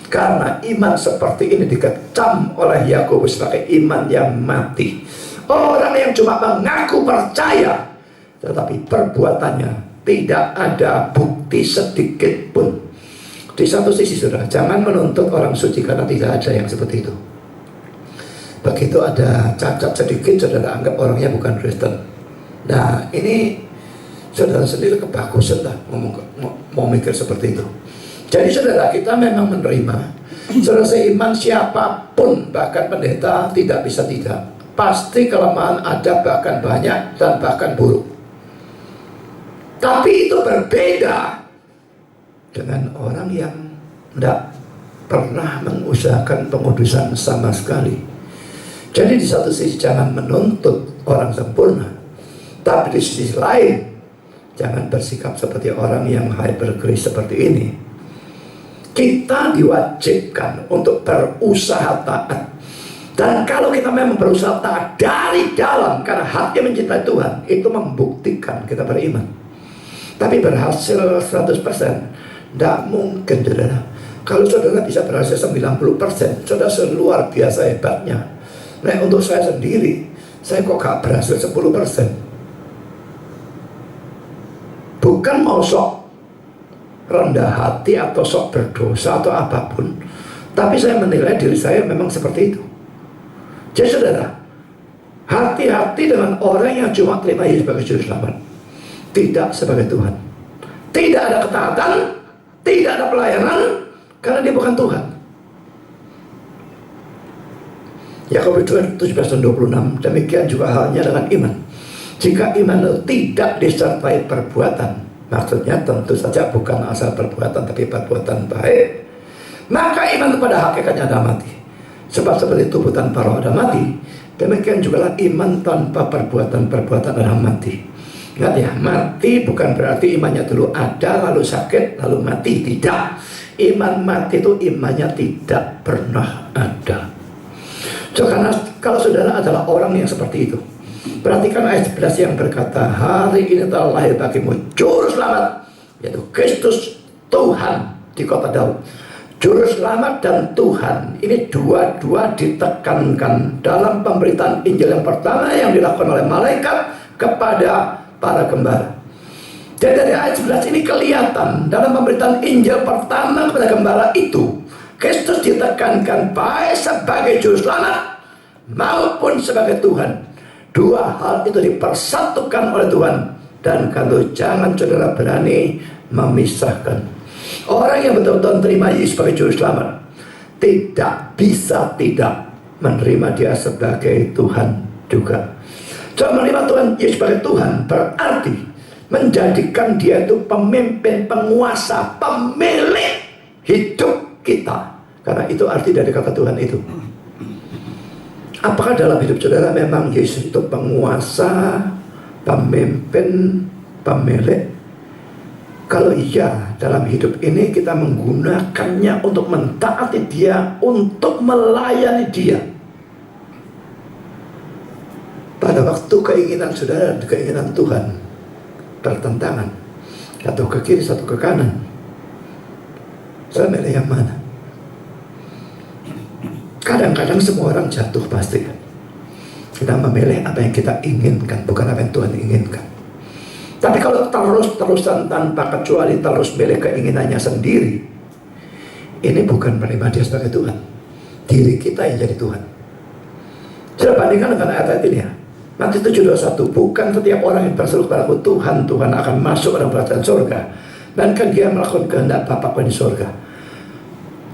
Karena iman seperti ini dikecam oleh Yakobus sebagai iman yang mati. Orang yang cuma mengaku percaya, tetapi perbuatannya tidak ada bukti sedikit pun. Di satu sisi saudara, jangan menuntut orang suci karena tidak ada yang seperti itu. Begitu ada cacat sedikit, saudara anggap orangnya bukan Kristen. Nah ini saudara sendiri kebagusan lah mau mikir seperti itu. Jadi saudara, kita memang menerima saudara seiman siapapun, bahkan pendeta tidak bisa tidak. Pasti kelemahan ada, bahkan banyak dan bahkan buruk. Tapi itu berbeda dengan orang yang tidak pernah mengusahakan pengudusan sama sekali. Jadi di satu sisi jangan menuntut orang sempurna, tapi di sisi lain jangan bersikap seperti orang yang hypergrace seperti ini. Kita diwajibkan untuk berusaha taat. Dan kalau kita memang berusaha taat dari dalam karena hati mencintai Tuhan, itu membuktikan kita beriman. Tapi berhasil 100%? Tidak mungkin, saudara. Kalau saudara bisa berhasil 90%, saudara luar biasa hebatnya. Nah untuk saya sendiri, saya kok gak berhasil 10%. Bukan mau sok rendah hati atau sok berdosa atau apapun, tapi saya menilai diri saya memang seperti itu. Jadi saudara, hati-hati dengan orang yang cuma terima Yesus sebagai juru selamat, tidak sebagai Tuhan. Tidak ada ketaatan, tidak ada pelayanan, karena dia bukan Tuhan. Yakobus 17:26, demikian juga halnya dengan iman. Jika iman itu tidak disertai perbuatan, maksudnya tentu saja bukan asal perbuatan tapi perbuatan baik, maka iman itu pada hakikatnya ada mati. Sebab seperti tubuh tanpa roh ada mati, demikian juga iman tanpa perbuatan-perbuatan adalah mati. Ingat ya, mati bukan berarti imannya dulu ada lalu sakit lalu mati, tidak. Iman mati itu imannya tidak pernah ada. So, karena kalau saudara adalah orang yang seperti itu, perhatikan ayat 11 yang berkata, hari ini telah lahir bagimu juru selamat, yaitu Kristus Tuhan di kota Daud. Juru selamat dan Tuhan ini dua-dua ditekankan dalam pemberitaan Injil yang pertama yang dilakukan oleh malaikat kepada para gembala. Jadi dari ayat 11 ini kelihatan dalam pemberitaan Injil pertama kepada gembala itu, Kristus ditekankan baik sebagai juru selamat maupun sebagai Tuhan. Dua hal itu dipersatukan oleh Tuhan. Dan kalau jangan saudara berani memisahkan. Orang yang betul-betul menerima Yesus sebagai juru selamat tidak bisa tidak menerima dia sebagai Tuhan juga. So, menerima Tuhan Yesus sebagai Tuhan berarti menjadikan dia itu pemimpin, penguasa, pemilik hidup kita. Karena itu arti dari kata Tuhan itu. Apakah dalam hidup saudara memang Yesus itu penguasa, pemimpin, pemilik? Kalau iya, dalam hidup ini kita menggunakannya untuk mentaati dia, untuk melayani dia. Pada waktu keinginan saudara dan keinginan Tuhan bertentangan, satu ke kiri, satu ke kanan, saya milih yang mana? Kadang-kadang semua orang jatuh pasti. Kita memilih apa yang kita inginkan, bukan apa yang Tuhan inginkan. Tapi kalau terus-terusan tanpa kecuali terus milih keinginannya sendiri, ini bukan menerima dia sebagai Tuhan. Diri kita yang jadi Tuhan. Saya bandingkan dengan ayat ini ya. Matius 7:21, bukan setiap orang yang berseru kepadaku Tuhan, Tuhan akan masuk dalam kerajaan surga, melainkan dia melakukan kehendak Bapa di surga.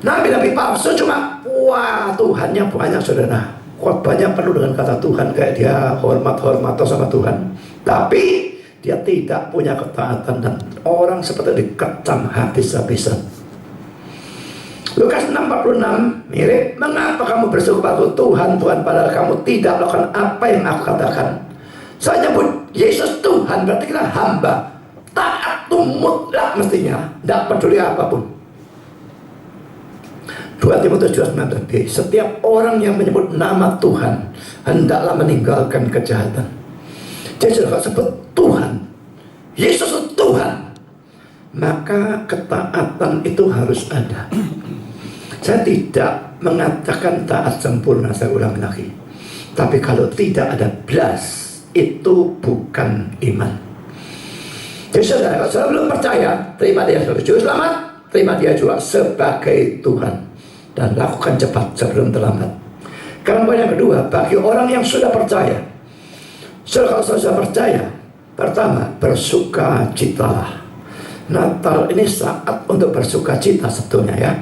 Nabi-nabi palsu cuma, wah Tuhannya banyak saudara. Khotbahnya penuh dengan kata Tuhan, kayak dia hormat sama Tuhan. Tapi dia tidak punya ketaatan dan orang seperti dikecam habis-habisan. Lukas 6:46 mirip. Mengapa kamu berseru kepada Tuhan, Tuhan, padahal kamu tidak melakukan apa yang aku katakan? Saya nyebut Yesus Tuhan, berarti kita hamba. Taat itu mutlak mestinya, tidak peduli apapun. 2 Timotius 2:19b, setiap orang yang menyebut nama Tuhan hendaklah meninggalkan kejahatan. Jadi kalau sebut Tuhan, Yesus itu Tuhan, maka ketaatan itu harus ada. Saya tidak mengatakan taat sempurna, saya ulang lagi. Tapi kalau tidak ada belas, itu bukan iman. Jadi saudara, kalau saudara belum percaya, terima dia sebagai juru selamat, terima dia juga sebagai Tuhan. Dan lakukan cepat sebelum terlambat. Karena poin yang kedua, bagi orang yang sudah percaya, kalau sudah percaya, pertama, bersukacitalah. Natal ini saat untuk bersukacita sebetulnya ya.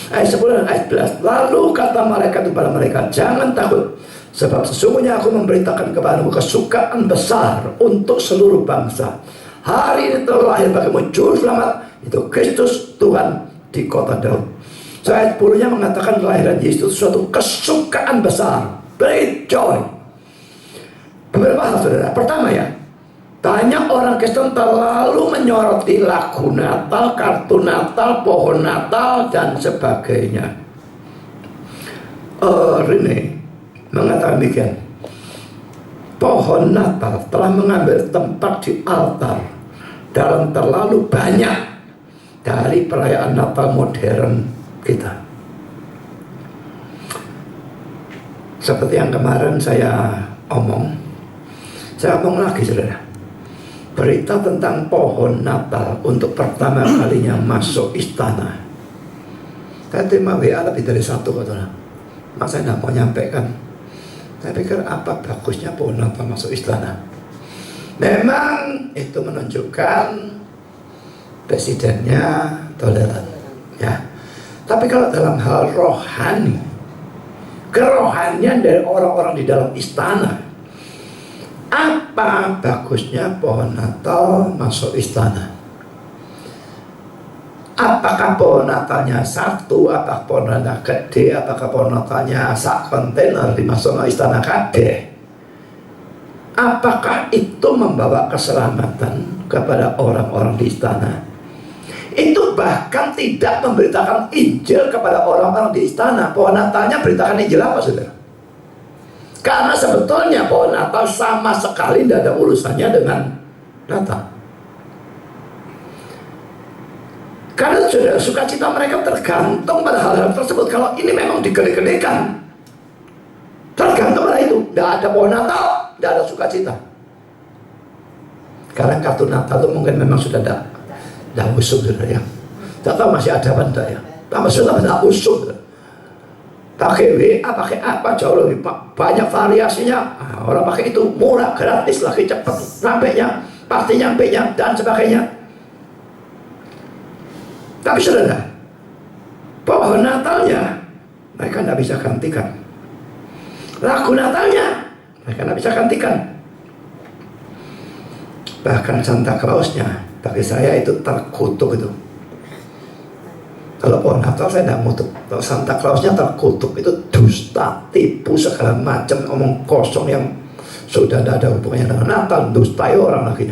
Ayat 10 dan ayat 11. Lalu kata malaikat kepada mereka, jangan takut, sebab sesungguhnya aku memberitakan kepadamu kesukaan besar untuk seluruh bangsa. Hari ini telah lahir bagimu juru selamat, itu Kristus Tuhan di kota Daud. Ayat 10-nya mengatakan kelahiran Yesus suatu kesukaan besar, great joy. Beberapa hal saudara. Pertama ya, banyak orang Kristen terlalu menyoroti lagu Natal, kartu Natal, pohon Natal, dan sebagainya. Rene mengatakan demikian. Pohon Natal telah mengambil tempat di altar dalam terlalu banyak dari perayaan Natal modern kita. Seperti yang kemarin saya omong lagi saudara. Berita tentang pohon Natal untuk pertama kalinya masuk istana. Saya terima WA lebih dari satu saudara. Mas saya tidak mau nyampaikan. Saya pikir apa bagusnya pohon Natal masuk istana. Memang itu menunjukkan presidennya toleran ya. Tapi kalau dalam hal rohani, kerohanian dari orang-orang di dalam istana, apa bagusnya pohon Natal masuk istana? Apakah pohon Natalnya satu, apakah pohon Natal gede, apakah pohon Natalnya sak kontainer dimasuk ke istana kabeh? Apakah itu membawa keselamatan kepada orang-orang di istana? Itu bahkan tidak memberitakan Injil kepada orang-orang di istana. Pohon Natalnya beritakan Injil apa saudara? Karena sebetulnya pohon Natal sama sekali tidak ada urusannya dengan Natal. Karena saudara, sukacita mereka tergantung pada hal-hal tersebut. Kalau ini memang digede-gedekan, tergantung pada itu. Tidak ada pohon Natal, tidak ada sukacita. Karena kartu Natal itu mungkin memang sudah tidak usum saudara ya. Tidak tahu masih ada apa enggak ya. Sudah tidak usum. Pakai WA, pakai apa jauh lebih banyak variasinya. Orang pakai itu murah, gratis, lagi cepat sampainya, pasti nyampainya dan sebagainya. Tapi saudara, pohon Natalnya mereka tidak bisa gantikan. Lagu Natalnya mereka tidak bisa gantikan. Bahkan Santa Clausnya bagi saya itu terkutuk itu. Kalau pohon Natal saya tidak mutuk. Kalau Santa Clausnya terkutuk, itu dusta, tipu segala macam, omong kosong yang sudah tidak ada hubungannya dengan Natal, dustai orang lagi.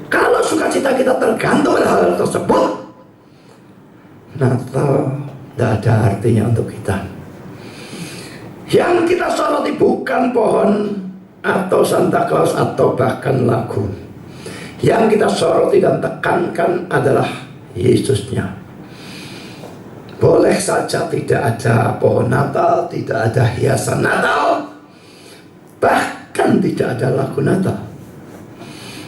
Kalau sukacita kita tergantung pada hal tersebut, Natal tidak ada artinya untuk kita. Yang kita soroti bukan pohon atau Santa Claus atau bahkan lagu. Yang kita soroti dan tekankan adalah Yesusnya. Boleh saja tidak ada pohon Natal, tidak ada hiasan Natal, bahkan tidak ada lagu Natal.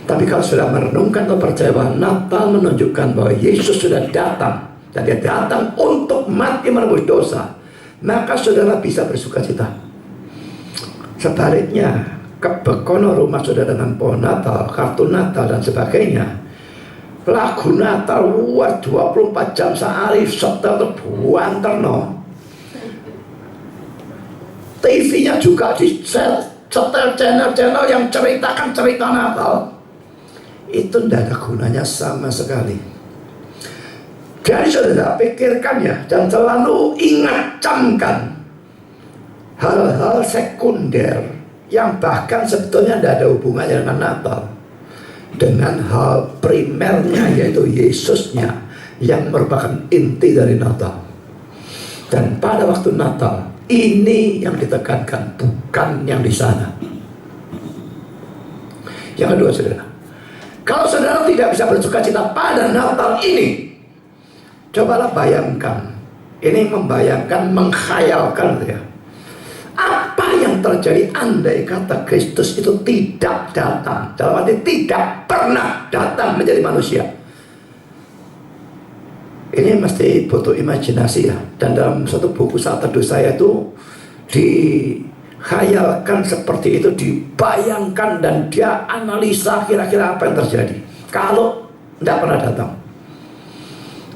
Tapi kalau sudah merenungkan atau percaya bahwa Natal menunjukkan bahwa Yesus sudah datang, dan dia datang untuk mati menebus dosa, maka saudara bisa bersukacita. Sebaliknya, kebekono rumah saudara dengan pohon Natal, kartu Natal dan sebagainya, lagu Natal 24 jam sehari setel terbuang terno, TV-nya juga setel channel-channel yang ceritakan cerita Natal. Itu tidak ada gunanya sama sekali. Jadi saudara pikirkan ya, dan selalu ingat, camkan hal-hal sekunder yang bahkan sebetulnya tidak ada hubungannya dengan Natal, dengan hal primernya yaitu Yesusnya yang merupakan inti dari Natal. Dan pada waktu Natal ini yang ditekankan, bukan yang di sana. Yang kedua saudara, kalau saudara tidak bisa bersuka cita pada Natal ini, cobalah bayangkan, ini membayangkan, menghayalkan ya, apa yang terjadi andai kata Kristus itu tidak datang, dalam arti tidak pernah datang menjadi manusia. Ini mesti butuh imajinasi ya. Dan dalam suatu buku Saat Teduh saya itu dihayalkan seperti itu, dibayangkan, dan dia analisa kira-kira apa yang terjadi kalau tidak pernah datang.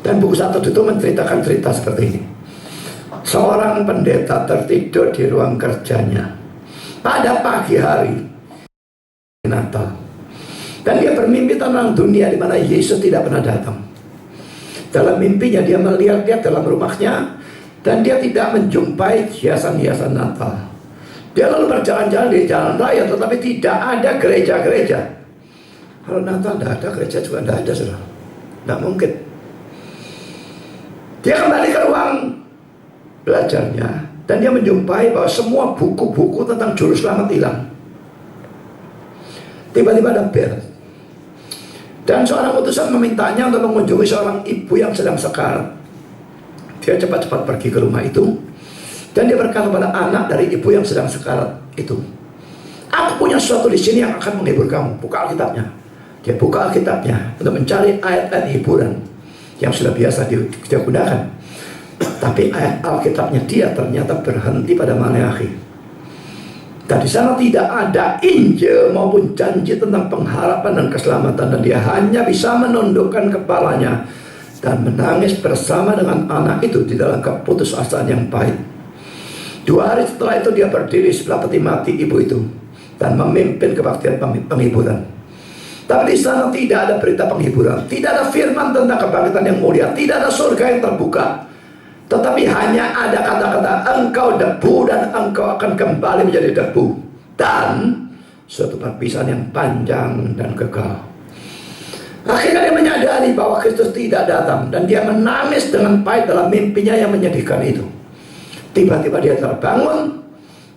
Dan buku Saat Teduh itu menceritakan cerita seperti ini. Seorang pendeta tertidur di ruang kerjanya pada pagi hari Natal, dan dia bermimpi tentang dunia di mana Yesus tidak pernah datang. Dalam mimpinya dia melihat dalam rumahnya, dan dia tidak menjumpai hiasan-hiasan Natal. Dia lalu berjalan-jalan di jalan raya, tetapi tidak ada gereja-gereja. Kalau Natal tidak ada, gereja juga tidak ada, saudara. Tidak mungkin. Dia kembali ke ruang belajarnya, dan dia menjumpai bahwa semua buku-buku tentang juru selamat hilang. Tiba-tiba ada bel, dan seorang utusan memintanya untuk mengunjungi seorang ibu yang sedang sekarat. Dia cepat-cepat pergi ke rumah itu, dan dia berkata pada anak dari ibu yang sedang sekarat itu, "Aku punya sesuatu di sini yang akan menghibur kamu. Buka Alkitabnya." Dia buka Alkitabnya untuk mencari ayat-ayat hiburan yang sudah biasa dia gunakan. Tapi ayat Alkitabnya dia ternyata berhenti pada Maleakhi. Dan di sana tidak ada Injil maupun janji tentang pengharapan dan keselamatan, dan dia hanya bisa menundukkan kepalanya dan menangis bersama dengan anak itu di dalam keputusasaan yang pahit. 2 hari setelah itu dia berdiri sebelah peti mati ibu itu dan memimpin kebaktian penghiburan. Tapi di sana tidak ada berita penghiburan, tidak ada firman tentang kebangkitan yang mulia, tidak ada surga yang terbuka. Tetapi hanya ada kata-kata, engkau debu dan engkau akan kembali menjadi debu. Dan suatu perpisahan yang panjang dan kekal. Akhirnya dia menyadari bahwa Kristus tidak datang, dan dia menangis dengan pahit dalam mimpinya yang menyedihkan itu. Tiba-tiba dia terbangun,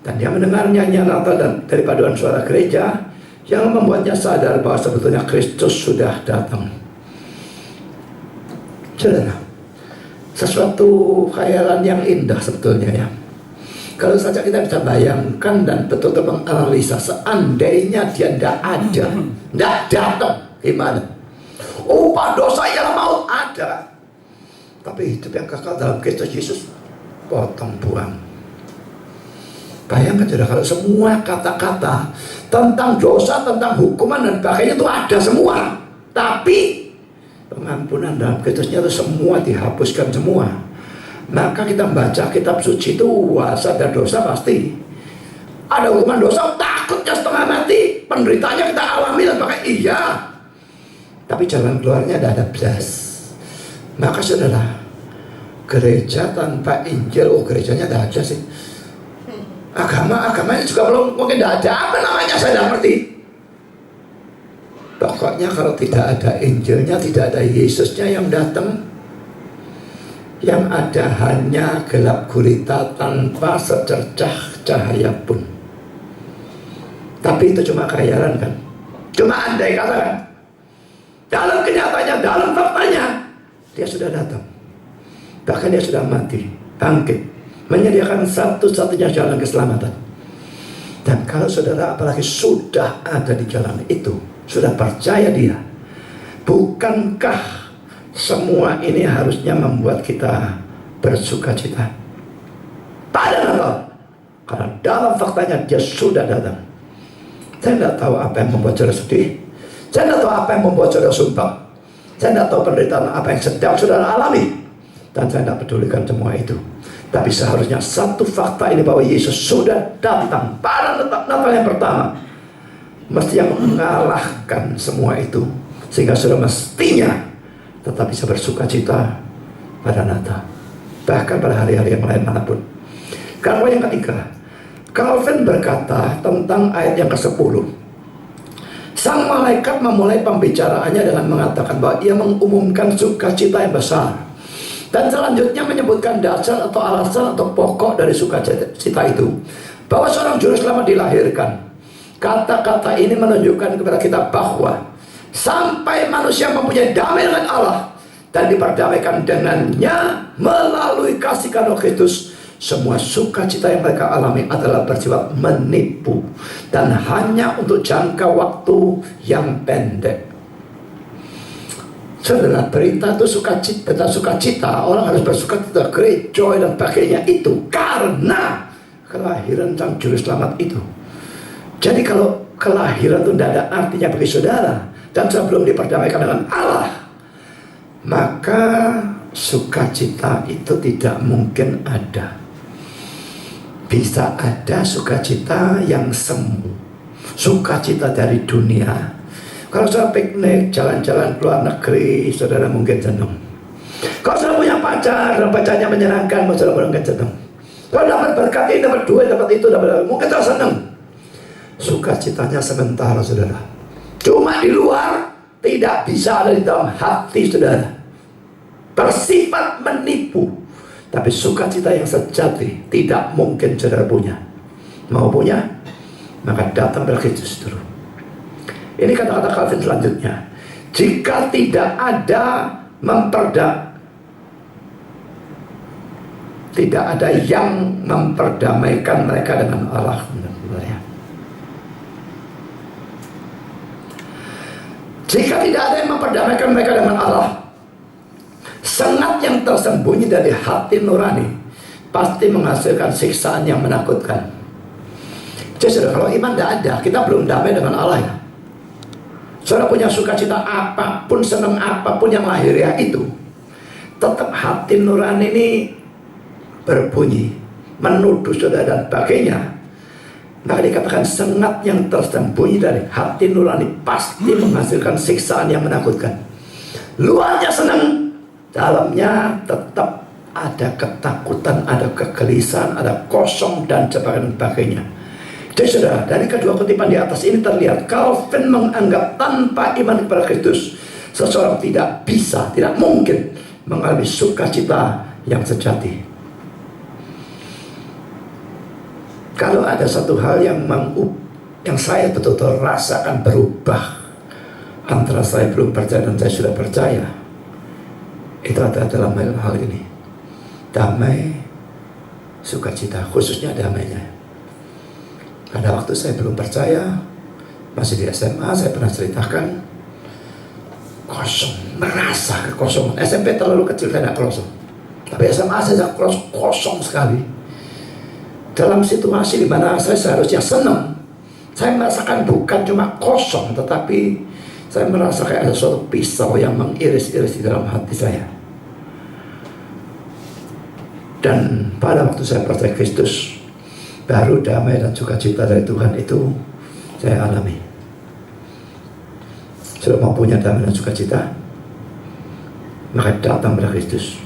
dan dia mendengar nyanyian Natal dan dari paduan suara gereja yang membuatnya sadar bahwa sebetulnya Kristus sudah datang. Saudara, sesuatu khayalan yang indah sebetulnya ya. Kalau saja kita bisa bayangkan dan betul-betul menganalisa, seandainya dia tidak ada, tidak datang, gimana? Upah dosa ialah maut, ada. Tapi hidup yang kekal dalam Kristus Yesus, potong buang. Bayangkan saudara, kalau semua kata-kata tentang dosa, tentang hukuman dan sebagainya itu ada semua, tapi pengampunan dalam Kristusnya itu semua dihapuskan semua. Maka kita membaca kitab suci itu, wah sadar dosa pasti ada hukuman dosa, takutnya setengah mati, penderitaannya kita alami dan pakai iya. Tapi jalan keluarnya tidak ada belas. Maka saudara, gereja tanpa Injil, gerejanya tidak ada sih. Agamanya juga belum, mungkin tidak ada. Apa namanya saya tidak ngerti. Pokoknya kalau tidak ada Injilnya, tidak ada Yesusnya yang datang, yang ada hanya gelap gulita tanpa secercah cahaya pun. Tapi itu cuma khayalan kan, cuma andai kata kan. Dalam kenyataannya, dalam faktanya, dia sudah datang. Bahkan dia sudah mati, bangkit, menyediakan satu-satunya jalan keselamatan. Dan kalau saudara apalagi sudah ada di jalan itu, sudah percaya dia, bukankah semua ini harusnya membuat kita bersuka cita pada Natal? Karena dalam faktanya dia sudah datang. Saya tidak tahu apa yang membuat saudara sedih, saya tidak tahu apa yang membuat saudara sumpah, saya tidak tahu penderitaan apa yang sedang saudara alami. Dan saya tidak pedulikan semua itu. Tapi seharusnya satu fakta ini bahwa Yesus sudah datang pada Natal yang pertama, mestinya mengalahkan semua itu, sehingga sudah mestinya tetap bisa bersuka cita pada Natal, bahkan pada hari-hari yang lain manapun. Karena yang ketiga, Calvin berkata tentang ayat yang ke-10, sang malaikat memulai pembicaraannya dengan mengatakan bahwa ia mengumumkan sukacita yang besar, dan selanjutnya menyebutkan dasar atau alasan atau pokok dari sukacita itu, bahwa seorang juru selamat dilahirkan. Kata-kata ini menunjukkan kepada kita bahwa sampai manusia mempunyai damai dengan Allah dan diperdamaikan dengannya melalui kasih karunia Kristus, semua sukacita yang mereka alami adalah bersifat menipu dan hanya untuk jangka waktu yang pendek. Saudara, berita itu sukacita, orang harus bersukacita, great joy dan sebagainya, itu karena kelahiran sang juru selamat itu. Jadi kalau kelahiran itu tidak ada artinya bagi saudara dan sebelum diperdamaikan dengan Allah, maka sukacita itu tidak mungkin ada. Bisa ada sukacita yang semu, sukacita dari dunia. Kalau saudara piknik, jalan-jalan keluar negeri, saudara mungkin senang. Kalau saudara punya pacar, dan pacarnya menyenangkan, saudara mungkin senang. Kalau dapat berkat ini, dapat duit, dapat itu, mungkin saudara senang. Sukacitanya sementara, saudara. Cuma di luar, tidak bisa ada di dalam hati saudara. Bersifat menipu. Tapi sukacita yang sejati tidak mungkin saudara punya. Mau punya, maka datang pada Kristus dulu. Ini kata-kata Calvin selanjutnya. Jika tidak ada tidak ada yang memperdamaikan mereka dengan Allah. Jika tidak ada yang memperdamaikan mereka dengan Allah, sengat yang tersembunyi dari hati nurani pasti menghasilkan siksaan yang menakutkan. Jadi kalau iman tidak ada, kita belum damai dengan Allah ya. Saudara punya sukacita apapun, senang apapun yang lahir ya itu, tetap hati nurani ini berbunyi, menuduh saudara dan sebagainya. Maka dikatakan sengat yang tersembunyi dari hati nurani pasti menghasilkan siksaan yang menakutkan. Luarnya senang, dalamnya tetap ada ketakutan, ada kegelisahan, ada kosong dan sebagainya. Jadi saudara, dari kedua kutipan di atas ini terlihat Calvin menganggap tanpa iman kepada Kristus seseorang tidak bisa, tidak mungkin mengalami sukacita yang sejati. Kalau ada satu hal yang saya betul-betul rasakan berubah antara saya belum percaya dan saya sudah percaya, itu adalah dalam hal ini, damai, sukacita, khususnya damainya. Pada waktu saya belum percaya, masih di SMA, saya pernah ceritakan, kosong, merasa kekosongan. SMP terlalu kecil, saya tidak kosong. Tapi SMA saya kosong sekali. Dalam situasi di mana saya seharusnya senang, saya merasakan bukan cuma kosong, tetapi saya merasa kayak ada suatu pisau yang mengiris-iris di dalam hati saya. Dan pada waktu saya percaya Kristus, baru damai dan sukacita dari Tuhan itu saya alami. Sudah mau punya damai dan sukacita, maka datang pada Kristus.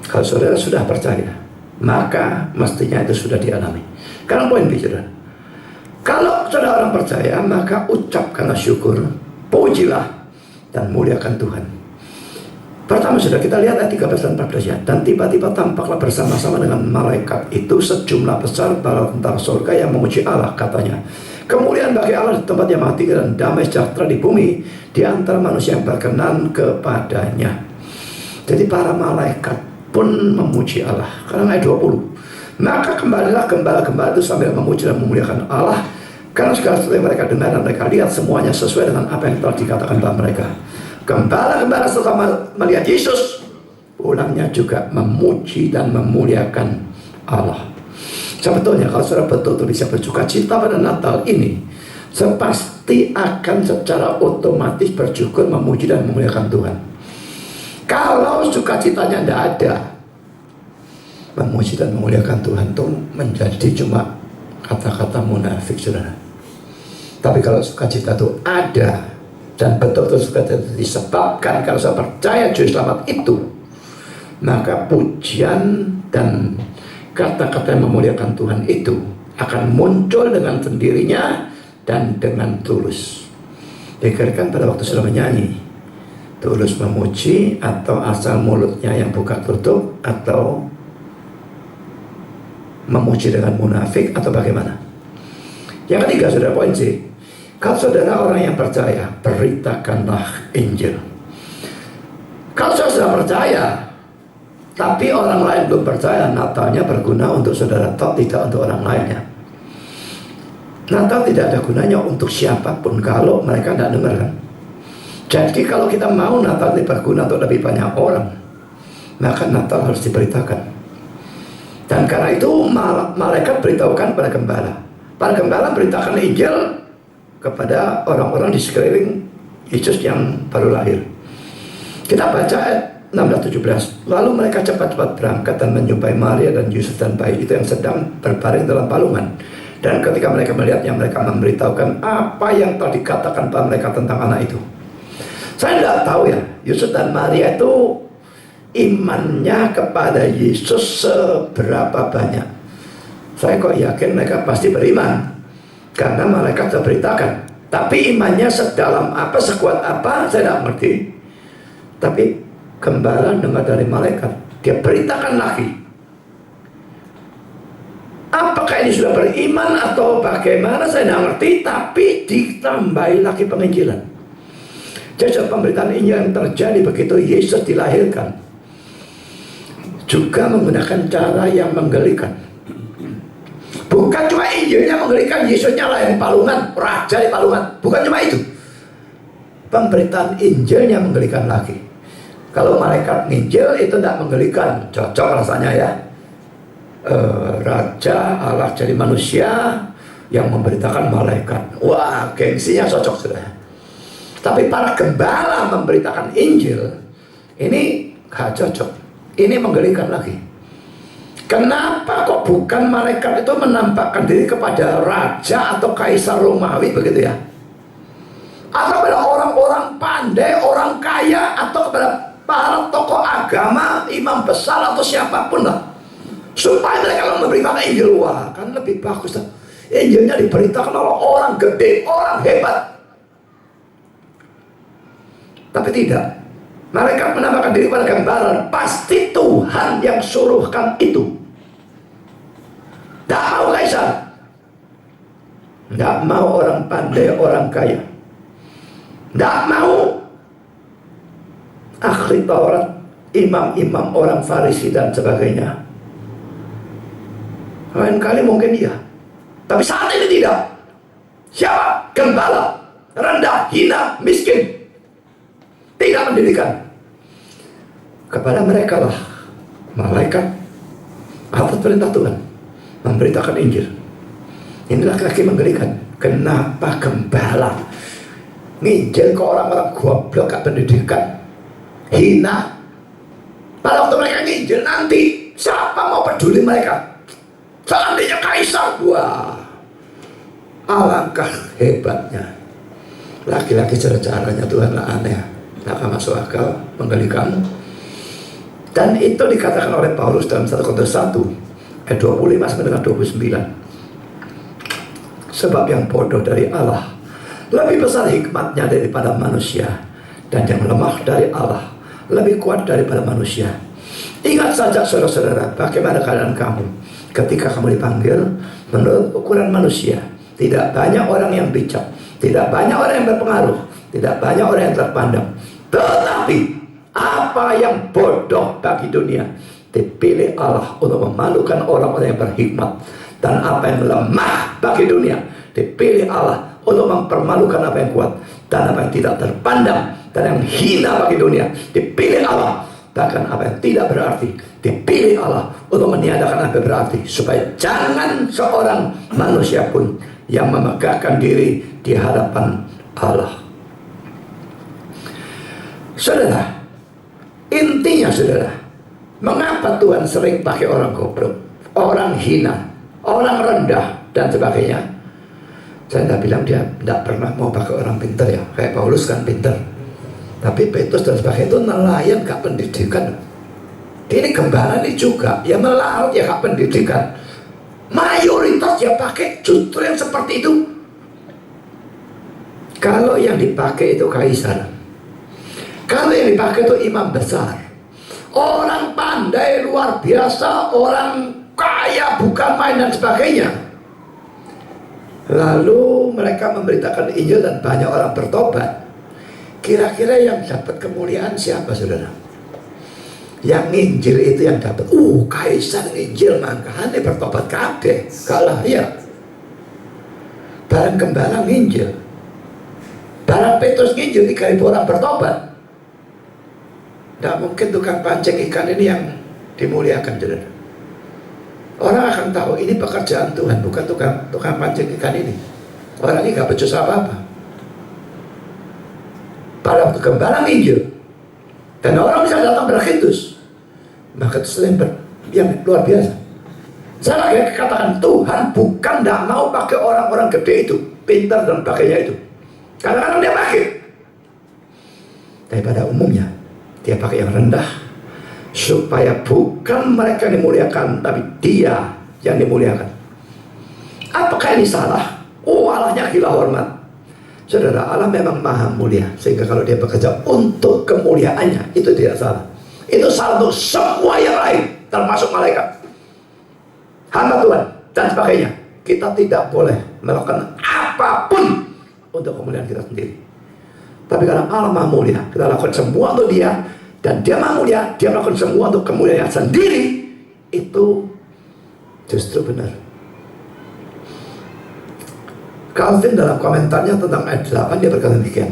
Kalau saudara sudah percaya, maka mestinya itu sudah dialami. Karena poin bicara, kalau saudara orang percaya, maka ucapkanlah syukur, pujilah dan muliakan Tuhan. Pertama sudah kita lihat ayat 13 dan 14 ya. Dan tiba-tiba tampaklah bersama-sama dengan malaikat itu sejumlah besar para tentara surga yang memuji Allah, katanya, kemuliaan bagi Allah di tempat yang maha tinggi dan damai sejahtera di bumi di antara manusia yang berkenan kepadanya. Jadi para malaikat pun memuji Allah. Karena ayat 20, maka kembalilah gembala-gembala itu sambil memuji dan memuliakan Allah, karena segala sesuatu yang mereka dengar dan mereka lihat semuanya sesuai dengan apa yang telah dikatakan dalam mereka. Gembala-gembala setelah melihat Yesus, pulangnya juga memuji dan memuliakan Allah. Sebetulnya kalau saudara betul-betul bisa bersuka cita pada Natal ini, pasti akan secara otomatis bersyukur, memuji dan memuliakan Tuhan. Kalau sukacitanya tidak ada, memuji dan memuliakan Tuhan itu menjadi cuma kata-kata munafik, saudara. Tapi kalau sukacita itu ada dan betul-betul sukacita itu disebabkan karena saya percaya juru selamat itu, maka pujian dan kata-kata yang memuliakan Tuhan itu akan muncul dengan sendirinya dan dengan tulus. Pikirkan pada waktu sudah menyanyi, tulus memuji atau asal mulutnya yang buka tutup, atau memuji dengan munafik, atau bagaimana? Yang ketiga, saudara, poin C. Kalau saudara orang yang percaya, beritakanlah Injil. Kalau saudara sudah percaya, tapi orang lain belum percaya, Natalnya berguna untuk saudara, atau tidak untuk orang lainnya. Natal tidak ada gunanya untuk siapapun kalau mereka tidak dengar, kan? Jadi kalau kita mau Natal ini berguna untuk lebih banyak orang, maka Natal harus diberitakan. Dan karena itu malaikat beritahukan pada gembala. Para gembala beritakan Injil kepada orang-orang di sekeliling Yesus yang baru lahir. Kita baca ayat 16-17. Lalu mereka cepat-cepat berangkat dan menjumpai Maria dan Yusuf dan bayi itu yang sedang berbaring dalam palungan. Dan ketika mereka melihatnya, mereka memberitahukan apa yang telah dikatakan pada mereka tentang anak itu. Saya tidak tahu ya, Yusuf dan Maria itu imannya kepada Yesus seberapa banyak. Saya kok yakin mereka pasti beriman, karena malaikat sudah beritakan. Tapi imannya sedalam apa, sekuat apa, saya tidak mengerti. Tapi gembala dengar dari malaikat, dia beritakan lagi. Apakah ini sudah beriman atau bagaimana, saya tidak mengerti. Tapi ditambahi lagi penginjilan. Jadi pemberitaan Injil yang terjadi begitu Yesus dilahirkan juga menggunakan cara yang menggelikan. Bukan cuma Injilnya menggelikan, Yesusnya lah yang palungan, raja di palungan. Bukan cuma itu, pemberitaan Injilnya menggelikan lagi. Kalau malaikat Injil itu tidak menggelikan, cocok rasanya ya. Raja Allah jadi manusia yang memberitakan malaikat, wah gengsinya cocok sudah. Tapi para gembala memberitakan Injil, ini gak cocok. Ini menggelikan lagi. Kenapa kok bukan malaikat itu menampakkan diri kepada raja atau kaisar Romawi begitu ya? Atau kepada orang-orang pandai, orang kaya, atau kepada para tokoh agama, imam besar atau siapapun lah, supaya mereka memberikan Injil. Wah, kan lebih bagus lah. Injilnya diberitakan oleh orang gede, orang hebat. Tapi tidak, mereka menambahkan diri pada gambaran pasti Tuhan yang suruhkan itu. Tidak mau kaisar, tidak mau orang pandai, orang kaya, tidak mau ahli Taurat, imam-imam, orang Farisi dan sebagainya. Lain kali mungkin iya, tapi saat ini tidak. Siapa? Gembala, rendah, hina, miskin, tidak mendirikan. Kepada mereka lah malaikat atas perintah Tuhan memberitakan Injil. Inilah lagi menggelikan. Kenapa gembala nginjil ke orang-orang goblok, gak pendidikan, hina? Pada waktu mereka nginjil nanti, siapa mau peduli mereka? Seandainya kaisar, wah, alangkah hebatnya. Laki-laki cara-caranya Tuhan lah aneh, tak masuk akal, menggelikan. Dan itu dikatakan oleh Paulus dalam 1 Korintus 1 ayat 25 sampai dengan 29. Sebab yang bodoh dari Allah lebih besar hikmatnya daripada manusia, dan yang lemah dari Allah lebih kuat daripada manusia. Ingat saja saudara-saudara, bagaimana keadaan kamu ketika kamu dipanggil menurut ukuran manusia. Tidak banyak orang yang bijak, tidak banyak orang yang berpengaruh, tidak banyak orang yang terpandang. Tetapi apa yang bodoh bagi dunia dipilih Allah untuk memalukan orang-orang yang berhikmat. Dan apa yang lemah bagi dunia dipilih Allah untuk mempermalukan apa yang kuat. Dan apa yang tidak terpandang dan yang hina bagi dunia dipilih Allah. Bahkan apa yang tidak berarti dipilih Allah untuk meniadakan apa yang berarti, supaya jangan seorang manusia pun yang memegahkan diri di hadapan Allah. Saudara, Intinya saudara, mengapa Tuhan sering pakai orang goblok, orang hina, orang rendah dan sebagainya? Saya tidak bilang dia tidak pernah mau pakai orang pintar ya, kayak Paulus kan pintar, tapi Petrus dan sebagainya itu nelayan gak pendidikan. Ini gembala ini juga, ya melaut ya gak pendidikan. Mayoritas ya pakai justru yang seperti itu. Kalau yang dipakai itu kaisar, kalau yang dipakai itu imam besar, orang pandai luar biasa, orang kaya bukan main dan sebagainya. Lalu mereka memberitakan Injil dan banyak orang bertobat. Kira-kira yang dapat kemuliaan siapa saudara? Yang nginjil itu yang dapat. Kaisar nginjil makanya bertobat kabeh. Kalah ya. Barang gembala nginjil, barang Petrus nginjil 3.000 orang bertobat. Tidak mungkin tukang pancing ikan ini yang dimuliakan saudara. Orang akan tahu ini pekerjaan Tuhan, bukan tukang pancing ikan ini. Orang ini gak becus apa-apa. Pada waktu gembala nginjil dan orang bisa datang berkhitus, maka itu yang luar biasa. Saya lagi katakan Tuhan bukan tidak mau pakai orang-orang gede itu, pintar dan sebagainya itu. Kadang-kadang dia pakai, tapi pada umumnya dia pakai yang rendah, supaya bukan mereka dimuliakan, tapi dia yang dimuliakan. Apakah ini salah? Allahnya gila hormat. Saudara, Allah memang maha mulia, sehingga kalau dia bekerja untuk kemuliaannya, itu tidak salah. Itu salah untuk semua yang lain, termasuk malaikat, hamba Tuhan, dan sebagainya. Kita tidak boleh melakukan apapun untuk kemuliaan kita sendiri. Tapi karena Allah maha mulia, kita lakukan semua untuk dia. Dan dia maha mulia, dia melakukan semua untuk kemuliaan sendiri. Itu justru benar. Calvin dalam komentarnya tentang ayat 8 dia berkata demikian.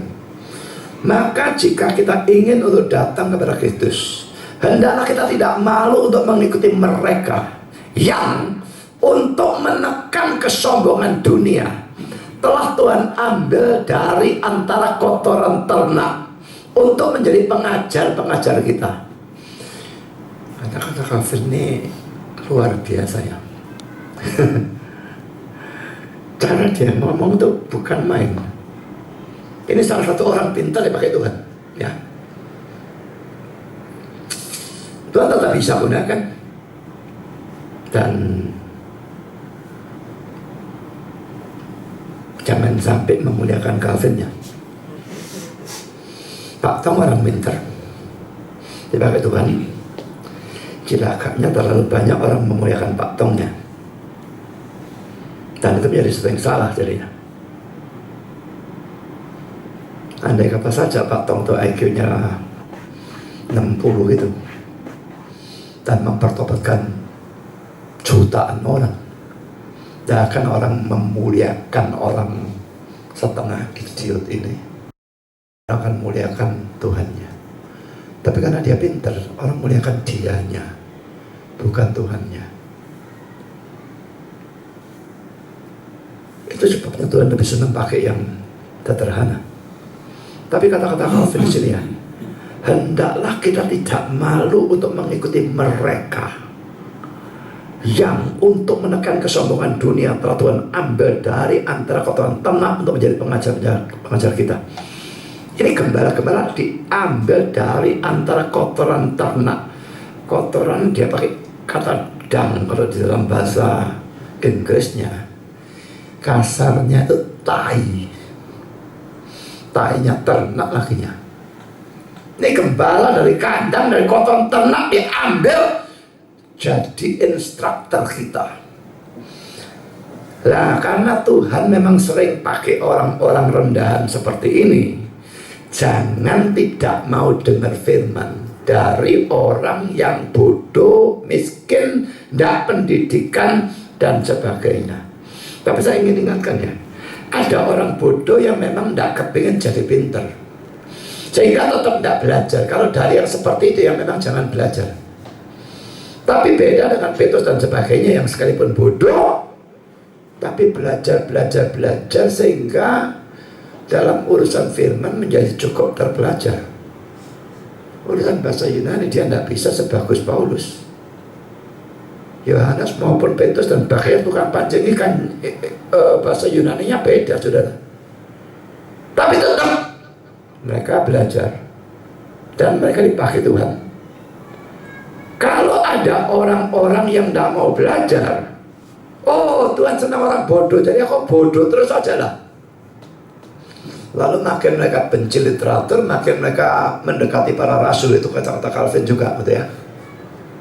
Maka jika kita ingin untuk datang kepada Kristus, hendaklah kita tidak malu untuk mengikuti mereka yang untuk menekan kesombongan dunia telah Tuhan ambil dari antara kotoran ternak untuk menjadi pengajar-pengajar kita. Kata-kata Calvin ini luar biasa ya. Cara dia ngomong itu bukan main. Ini salah satu orang pintar yang pakai Tuhan ya. Tuhan tetap bisa gunakan. Dan jangan sampai memuliakan Calvinnya. Pak Tong orang pintar dipakai Tuhan. Cilakanya terlalu banyak orang memuliakan Pak Tongnya, dan itu menjadi sesuatu yang salah jadinya. Andai kata saja Pak Tong itu IQ-nya 60 gitu, dan mempertobatkan jutaan orang, tidak akan orang memuliakan orang setengah idiot ini. Akan muliakan Tuhannya. Tapi karena dia pintar, orang muliakan dianya, bukan Tuhannya. Itu sebabnya Tuhan lebih senang pakai yang sederhana. Tapi kata-kata Calvin di sini ya, hendaklah kita tidak malu untuk mengikuti mereka yang untuk menekan kesombongan dunia telah Tuhan ambil dari antara kotoran ternak untuk menjadi pengajar kita. Ini gembala-gembala diambil dari antara kotoran ternak. Kotoran dia pakai kata dung kalau di dalam bahasa Inggrisnya. Kasarnya itu tai. Tainya ternak lakinya. Ini gembala dari kandang, dari kotoran ternak diambil jadi instruktur kita. Nah, karena Tuhan memang sering pakai orang-orang rendahan seperti ini, jangan tidak mau dengar firman dari orang yang bodoh, miskin, tidak pendidikan, dan sebagainya. Tapi saya ingin ingatkan ya, ada orang bodoh yang memang tidak kepingin jadi pintar, sehingga tetap tidak belajar. Kalau dari yang seperti itu yang memang jangan belajar. Tapi beda dengan Petrus dan sebagainya yang sekalipun bodoh, tapi belajar sehingga dalam urusan firman menjadi cukup terpelajar. Urusan bahasa Yunani dia tidak bisa sebagus Paulus. Yohanes maupun Petrus dan Bakhias tukang pancing ini kan bahasa Yunaninya beda, saudara. Tapi tetap mereka belajar dan mereka dipakai Tuhan. Kalau ada orang-orang yang tidak mau belajar, oh Tuhan senang orang bodoh, jadi aku bodoh terus aja lah. Lalu makin mereka benci literatur, makin mereka mendekati para rasul, itu kata-kata Calvin juga, gitu ya.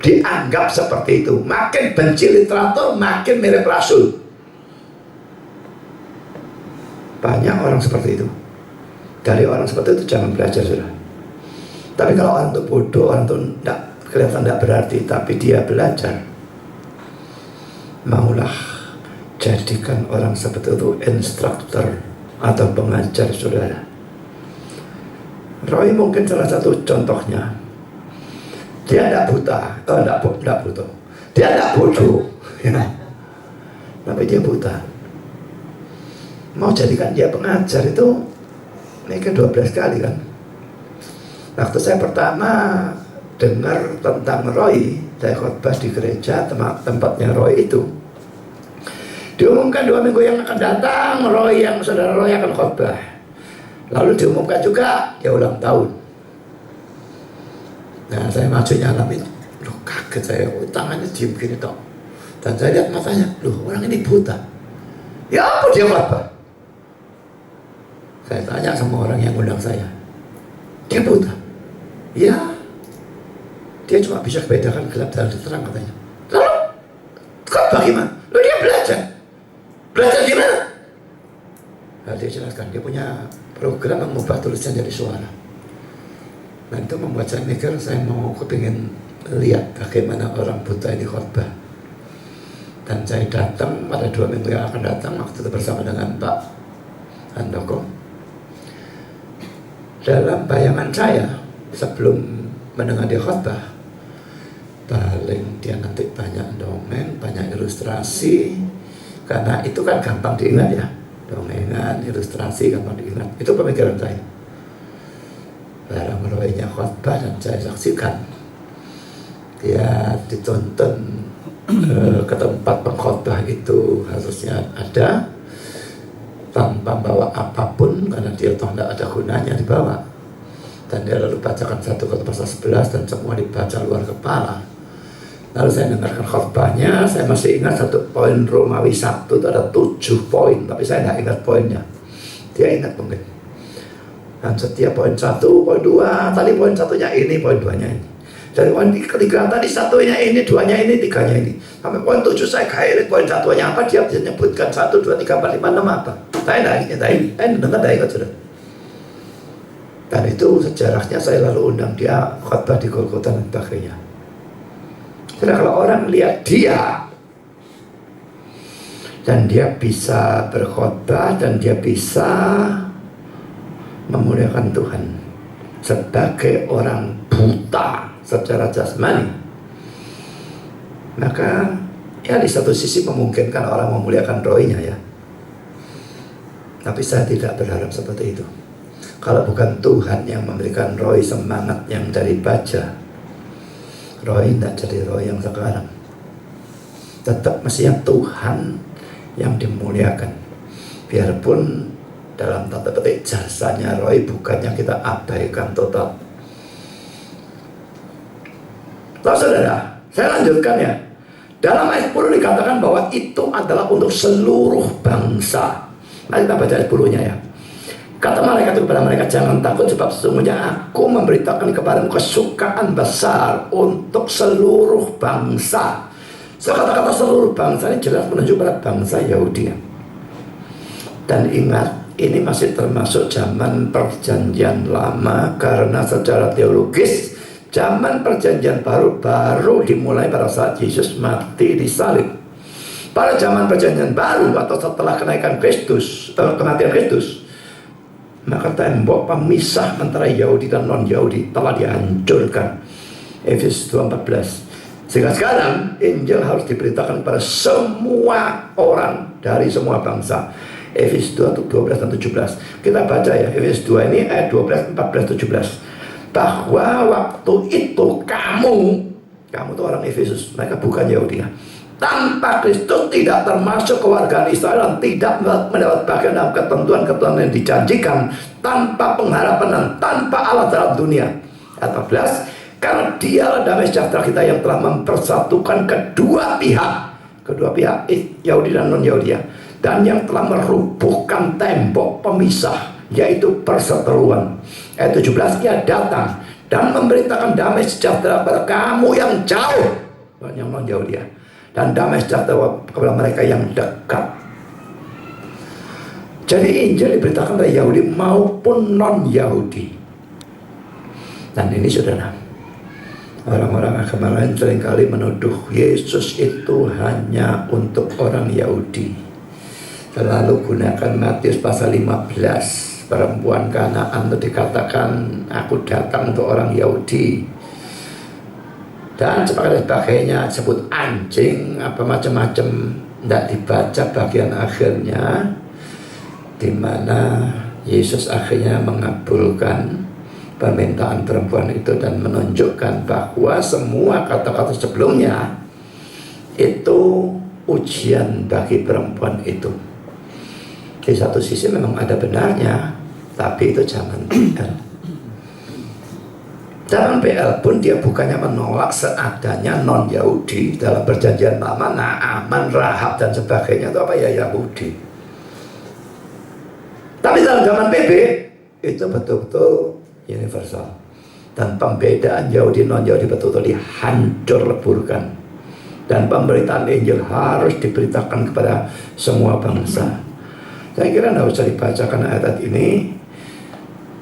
Dianggap seperti itu. Makin benci literatur, makin mirip rasul. Banyak orang seperti itu. Dari orang seperti itu jangan belajar, sudah. Tapi kalau orang itu bodoh, orang itu kelihatan tidak berarti, tapi dia belajar, maulah jadikan orang seperti itu instruktur atau pengajar, saudara. Roy mungkin salah satu contohnya. Dia tidak buta, tidak buta. Dia tidak bodoh, ya. Tapi dia buta. Mau jadikan dia pengajar itu, ini kan 12 kali kan. Waktu saya pertama dengar tentang Roy, saya khotbah di gereja tempatnya Roy itu. Diumumkan 2 minggu yang akan datang, saudara Roy akan khotbah. Lalu diumumkan juga dia ulang tahun. Nah, saya maju nyalamin, loh kaget saya, tangannya diem gini toh. Dan saya lihat matanya, loh orang ini buta. Ya apa dia khotbah? Saya tanya sama orang yang undang saya, dia buta? Ya, dia cuma bisa bedakan gelap dan terang katanya. Lalu khotbah gimana? Loh dia belajar. Belajar gimana? Nah, dia jelaskan, dia punya program mengubah tulisan jadi suara. Dan itu membuat saya mikir, saya kepingin lihat bagaimana orang buta ini khotbah. Dan saya datang pada 2 minggu yang akan datang, waktu itu bersama dengan Pak Handoko. Dalam bayangan saya, sebelum mendengar dia khotbah, paling dia nanti banyak dongeng, banyak ilustrasi, karena itu kan gampang diingat ya, dongengan, ilustrasi gampang diingat. Itu pemikiran saya. Barang Roy-nya khotbah dan saya saksikan, dia dituntun ke tempat pengkhotbah itu harusnya ada tanpa bawa apapun, karena dia toh tidak ada gunanya dibawa. Dan dia lalu bacakan 1 Korintus pasal 11 dan semua dibaca luar kepala. Lalu saya dengarkan khotbahnya, saya masih ingat 1 poin Romawi 1 itu ada 7 poin, tapi saya tidak ingat poinnya. Dia ingat mungkin. Dan setiap poin 1, poin 2, tadi poin 1-nya ini, poin 2-nya ini. Dari poin ketiga tadi 1-nya ini, 2-nya ini, 3-nya ini. Sampai poin 7 saya kairin poin 1-nya apa, dia bisa nyebutkan 1, 2, 3, 4, 5, 6 apa. Saya tidak ingat sudah. Dan itu sejarahnya saya lalu undang dia khotbah di Golgota dan sebagainya. Jadi kalau orang lihat dia, dan dia bisa berkhotbah, dan dia bisa memuliakan Tuhan sebagai orang buta secara jasmani, maka ya di satu sisi memungkinkan orang memuliakan Roy-nya ya. Tapi saya tidak berharap seperti itu. Kalau bukan Tuhan yang memberikan Roy semangat yang dari baja, Roy tidak jadi Roy yang sekarang. Tetap mestinya Tuhan yang dimuliakan. Biarpun dalam tanda petik jasanya Roy bukannya kita abaikan total. Lalu saudara, saya lanjutkan ya. Dalam ayat 10 dikatakan bahwa itu adalah untuk seluruh bangsa. Mari kita baca ayat 10-nya ya. Kata malaikat kepada mereka, jangan takut sebab sesungguhnya aku memberitakan kepadamu kesukaan besar untuk seluruh bangsa. So kata-kata seluruh bangsa ini jelas menunjuk pada bangsa Yahudi. Dan ingat, ini masih termasuk zaman perjanjian lama, karena secara teologis zaman perjanjian baru dimulai pada saat Yesus mati di salib. Pada zaman perjanjian baru atau setelah kenaikan Kristus, kematian Kristus, maka tembok pemisah antara Yahudi dan non-Yahudi telah dihancurkan. Efesus 2:14. Sehingga sekarang Injil harus diberitakan pada semua orang dari semua bangsa. Efesus 2:12 dan 17. Kita baca ya, Efesus 2 ini ayat 12, 14, 17. bahwa waktu itu kamu tuh orang Efesus, mereka bukan Yahudi, tanpa Kristus tidak termasuk kewargaan Israel dan tidak mendapat bagian dalam ketentuan-ketentuan yang dijanjikan, tanpa pengharapan dan tanpa Allah dalam dunia. Ayat 14, karena dialah damai sejahtera kita yang telah mempersatukan kedua pihak Yahudi dan non-Yahudi, dan yang telah merubuhkan tembok pemisah, yaitu perseteruan. Ayat 17, ia datang dan memberitakan damai sejahtera kepada kamu yang jauh, yang non-Yahudi, dan damai sejahtera kepada mereka yang dekat. Jadi Injil diberitakan oleh Yahudi maupun non-Yahudi. Dan ini saudara, orang-orang agama lain seringkali menuduh Yesus itu hanya untuk orang Yahudi. Selalu gunakan Matius pasal 15, perempuan Kanaan itu dikatakan, aku datang untuk orang Yahudi, dan sebagainya, sebut anjing, apa macam-macam. Tidak dibaca bagian akhirnya, di mana Yesus akhirnya mengabulkan permintaan perempuan itu dan menunjukkan bahwa semua kata-kata sebelumnya itu ujian bagi perempuan itu. Di satu sisi memang ada benarnya, tapi itu jangan BL. Dalam BL pun dia bukannya menolak seadanya non-Yahudi. Dalam perjanjian lama, Naaman, Rahab dan sebagainya itu apa ya, Yahudi. Tapi dalam zaman PB itu betul-betul universal, dan pembedaan Yahudi non-Yahudi betul-betul dihancur leburkan, dan pemberitaan Injil harus diberitakan kepada semua bangsa. Saya kira tidak usah dibacakan ayat ini,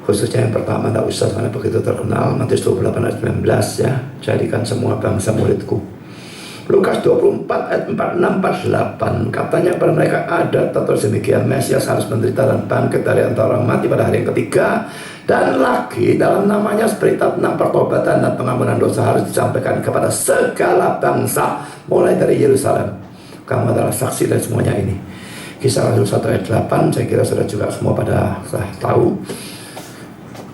khususnya yang pertama tidak usah, karena begitu terkenal. Matius 28 ayat 19 ya, jadikan semua bangsa muridku. Lukas 24 ayat 46-48, katanya kepada mereka, ada tertulis demikian, Mesias harus menderita dan bangkit dari antara orang mati pada hari yang ketiga, dan lagi dalam namanya berita tentang pertobatan dan pengampunan dosa harus disampaikan kepada segala bangsa mulai dari Yerusalem. Kamu adalah saksi dari semuanya ini. Kisah Rasul 1 ayat 8, saya kira saudara juga semua pada tahu.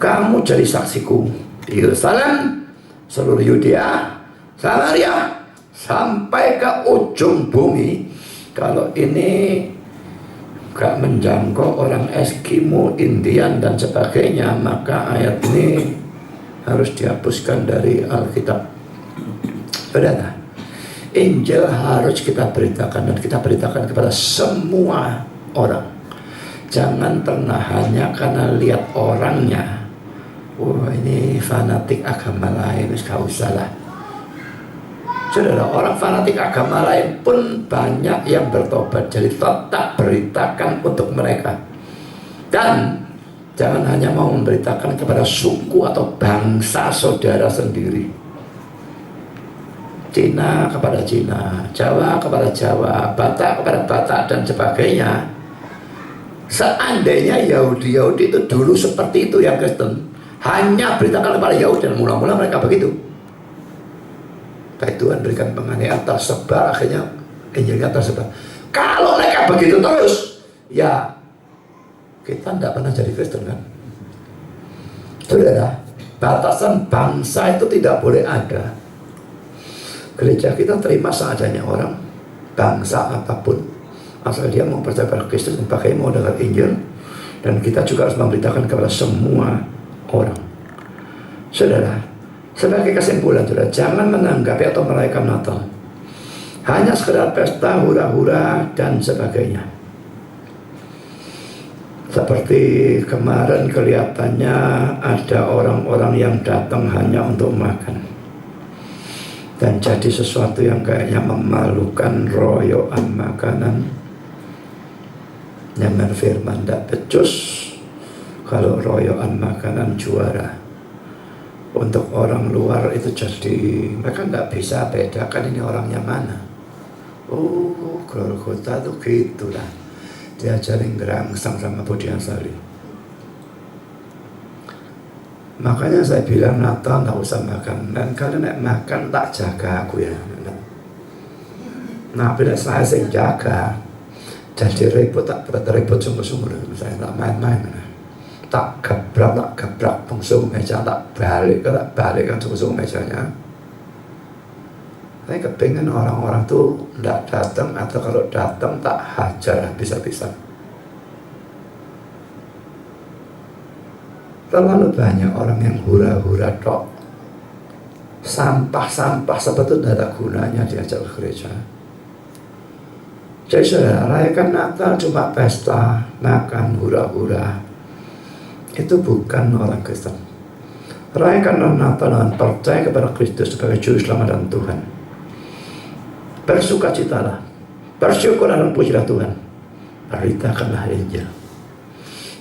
Kamu jadi saksiku di Yerusalem, seluruh Yudea, Samaria, sampai ke ujung bumi. Kalau ini gak menjangkau orang Eskimo, Indian dan sebagainya, maka ayat ini harus dihapuskan dari Alkitab. Saudara, Injil harus kita beritakan, dan kita beritakan kepada semua orang. Jangan pernah hanya karena lihat orangnya, wah ini fanatik agama lain, gak usah lah. Saudara, orang fanatik agama lain pun banyak yang bertobat, jadi tetap beritakan untuk mereka. Dan jangan hanya mau memberitakan kepada suku atau bangsa saudara sendiri. Cina kepada Cina, Jawa kepada Jawa, Batak kepada Batak dan sebagainya. Seandainya Yahudi itu dulu seperti itu yang Kristen, hanya beritakan kepada Yahudi, dan mula-mula mereka begitu. Baik Tuhan berikan penganiayaan tersebar, akhirnya Injilnya tersebar. Kalau mereka begitu terus, ya kita tidak pernah jadi Kristen kan. Saudara, batasan bangsa itu tidak boleh ada. Gereja kita terima seadanya orang, bangsa apapun, asal dia mau percaya pada Kristus dan pakai mau dengar Injil. Dan kita juga harus memberitakan kepada semua orang. Saudara, sebagai kesimpulan, saudara, jangan menanggapi atau merayakan Natal hanya sekedar pesta, hura-hura dan sebagainya. Seperti kemarin kelihatannya ada orang-orang yang datang hanya untuk makan, dan jadi sesuatu yang kayaknya memalukan, royoan makanan. Nyaman firman tidak becus kalau royoan makanan juara. Untuk orang luar itu jadi, mereka nggak bisa bedakan ini orangnya mana. Oh, Golgota tuh gitulah, diajarin gerangsang sama Budi Ansari. Makanya saya bilang Natal nggak usah makan, dan kalau nak makan tak jaga aku ya. Nah bila saya sing jaga, jadi ribut tak ribut sungguh-sungguh, saya tak main-main. tak gebrak tungsung meja, tak balik kan tungsung mejanya. Saya kepingin orang-orang tuh tidak datang, atau kalau datang tak hajar habis-habisan. Terlalu banyak orang yang hura-hura tok. Sampah-sampah sebetulnya tidak ada gunanya diajak ke gereja. Jadi saudara, rayakan Natal cuma pesta, makan, hura-hura. Itu bukan orang Kristen. Rayakan Natal dengan percaya kepada Kristus sebagai Juru Selamat dan Tuhan. Bersukacitalah, bersyukur dan pujilah Tuhan. Beritakanlah Injil.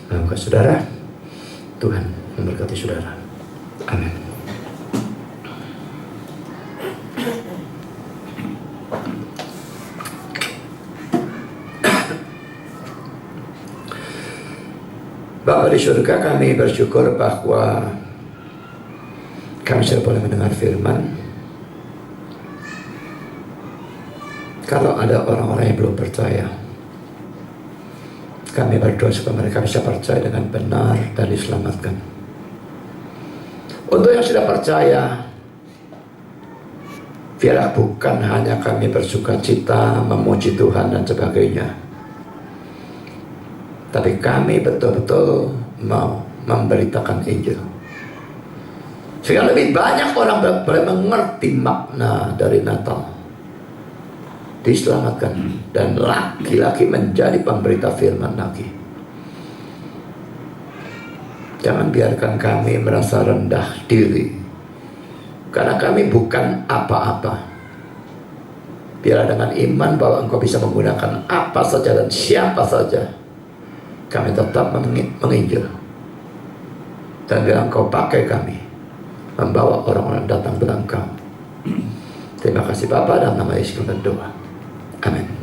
Semoga saudara, Tuhan memberkati saudara. Amin. Bapa di surga, kami bersyukur bahwa kami sudah boleh mendengar firman. Kalau ada orang-orang yang belum percaya, kami berdoa supaya mereka bisa percaya dengan benar dan diselamatkan. Untuk yang sudah percaya, biarlah bukan hanya kami bersuka cita, memuji Tuhan dan sebagainya, tapi kami betul-betul mau memberitakan Injil, sehingga lebih banyak orang boleh mengerti makna dari Natal, diselamatkan, dan laki-laki menjadi pemberita firman lagi. Jangan biarkan kami merasa rendah diri, karena kami bukan apa-apa. Biarlah dengan iman bahwa Engkau bisa menggunakan apa saja dan siapa saja, kami tetap menginjil. Dan biarlah Engkau pakai kami membawa orang-orang datang kepada Engkau. Terima kasih Bapa, dalam nama Yesus kami berdoa. Amin.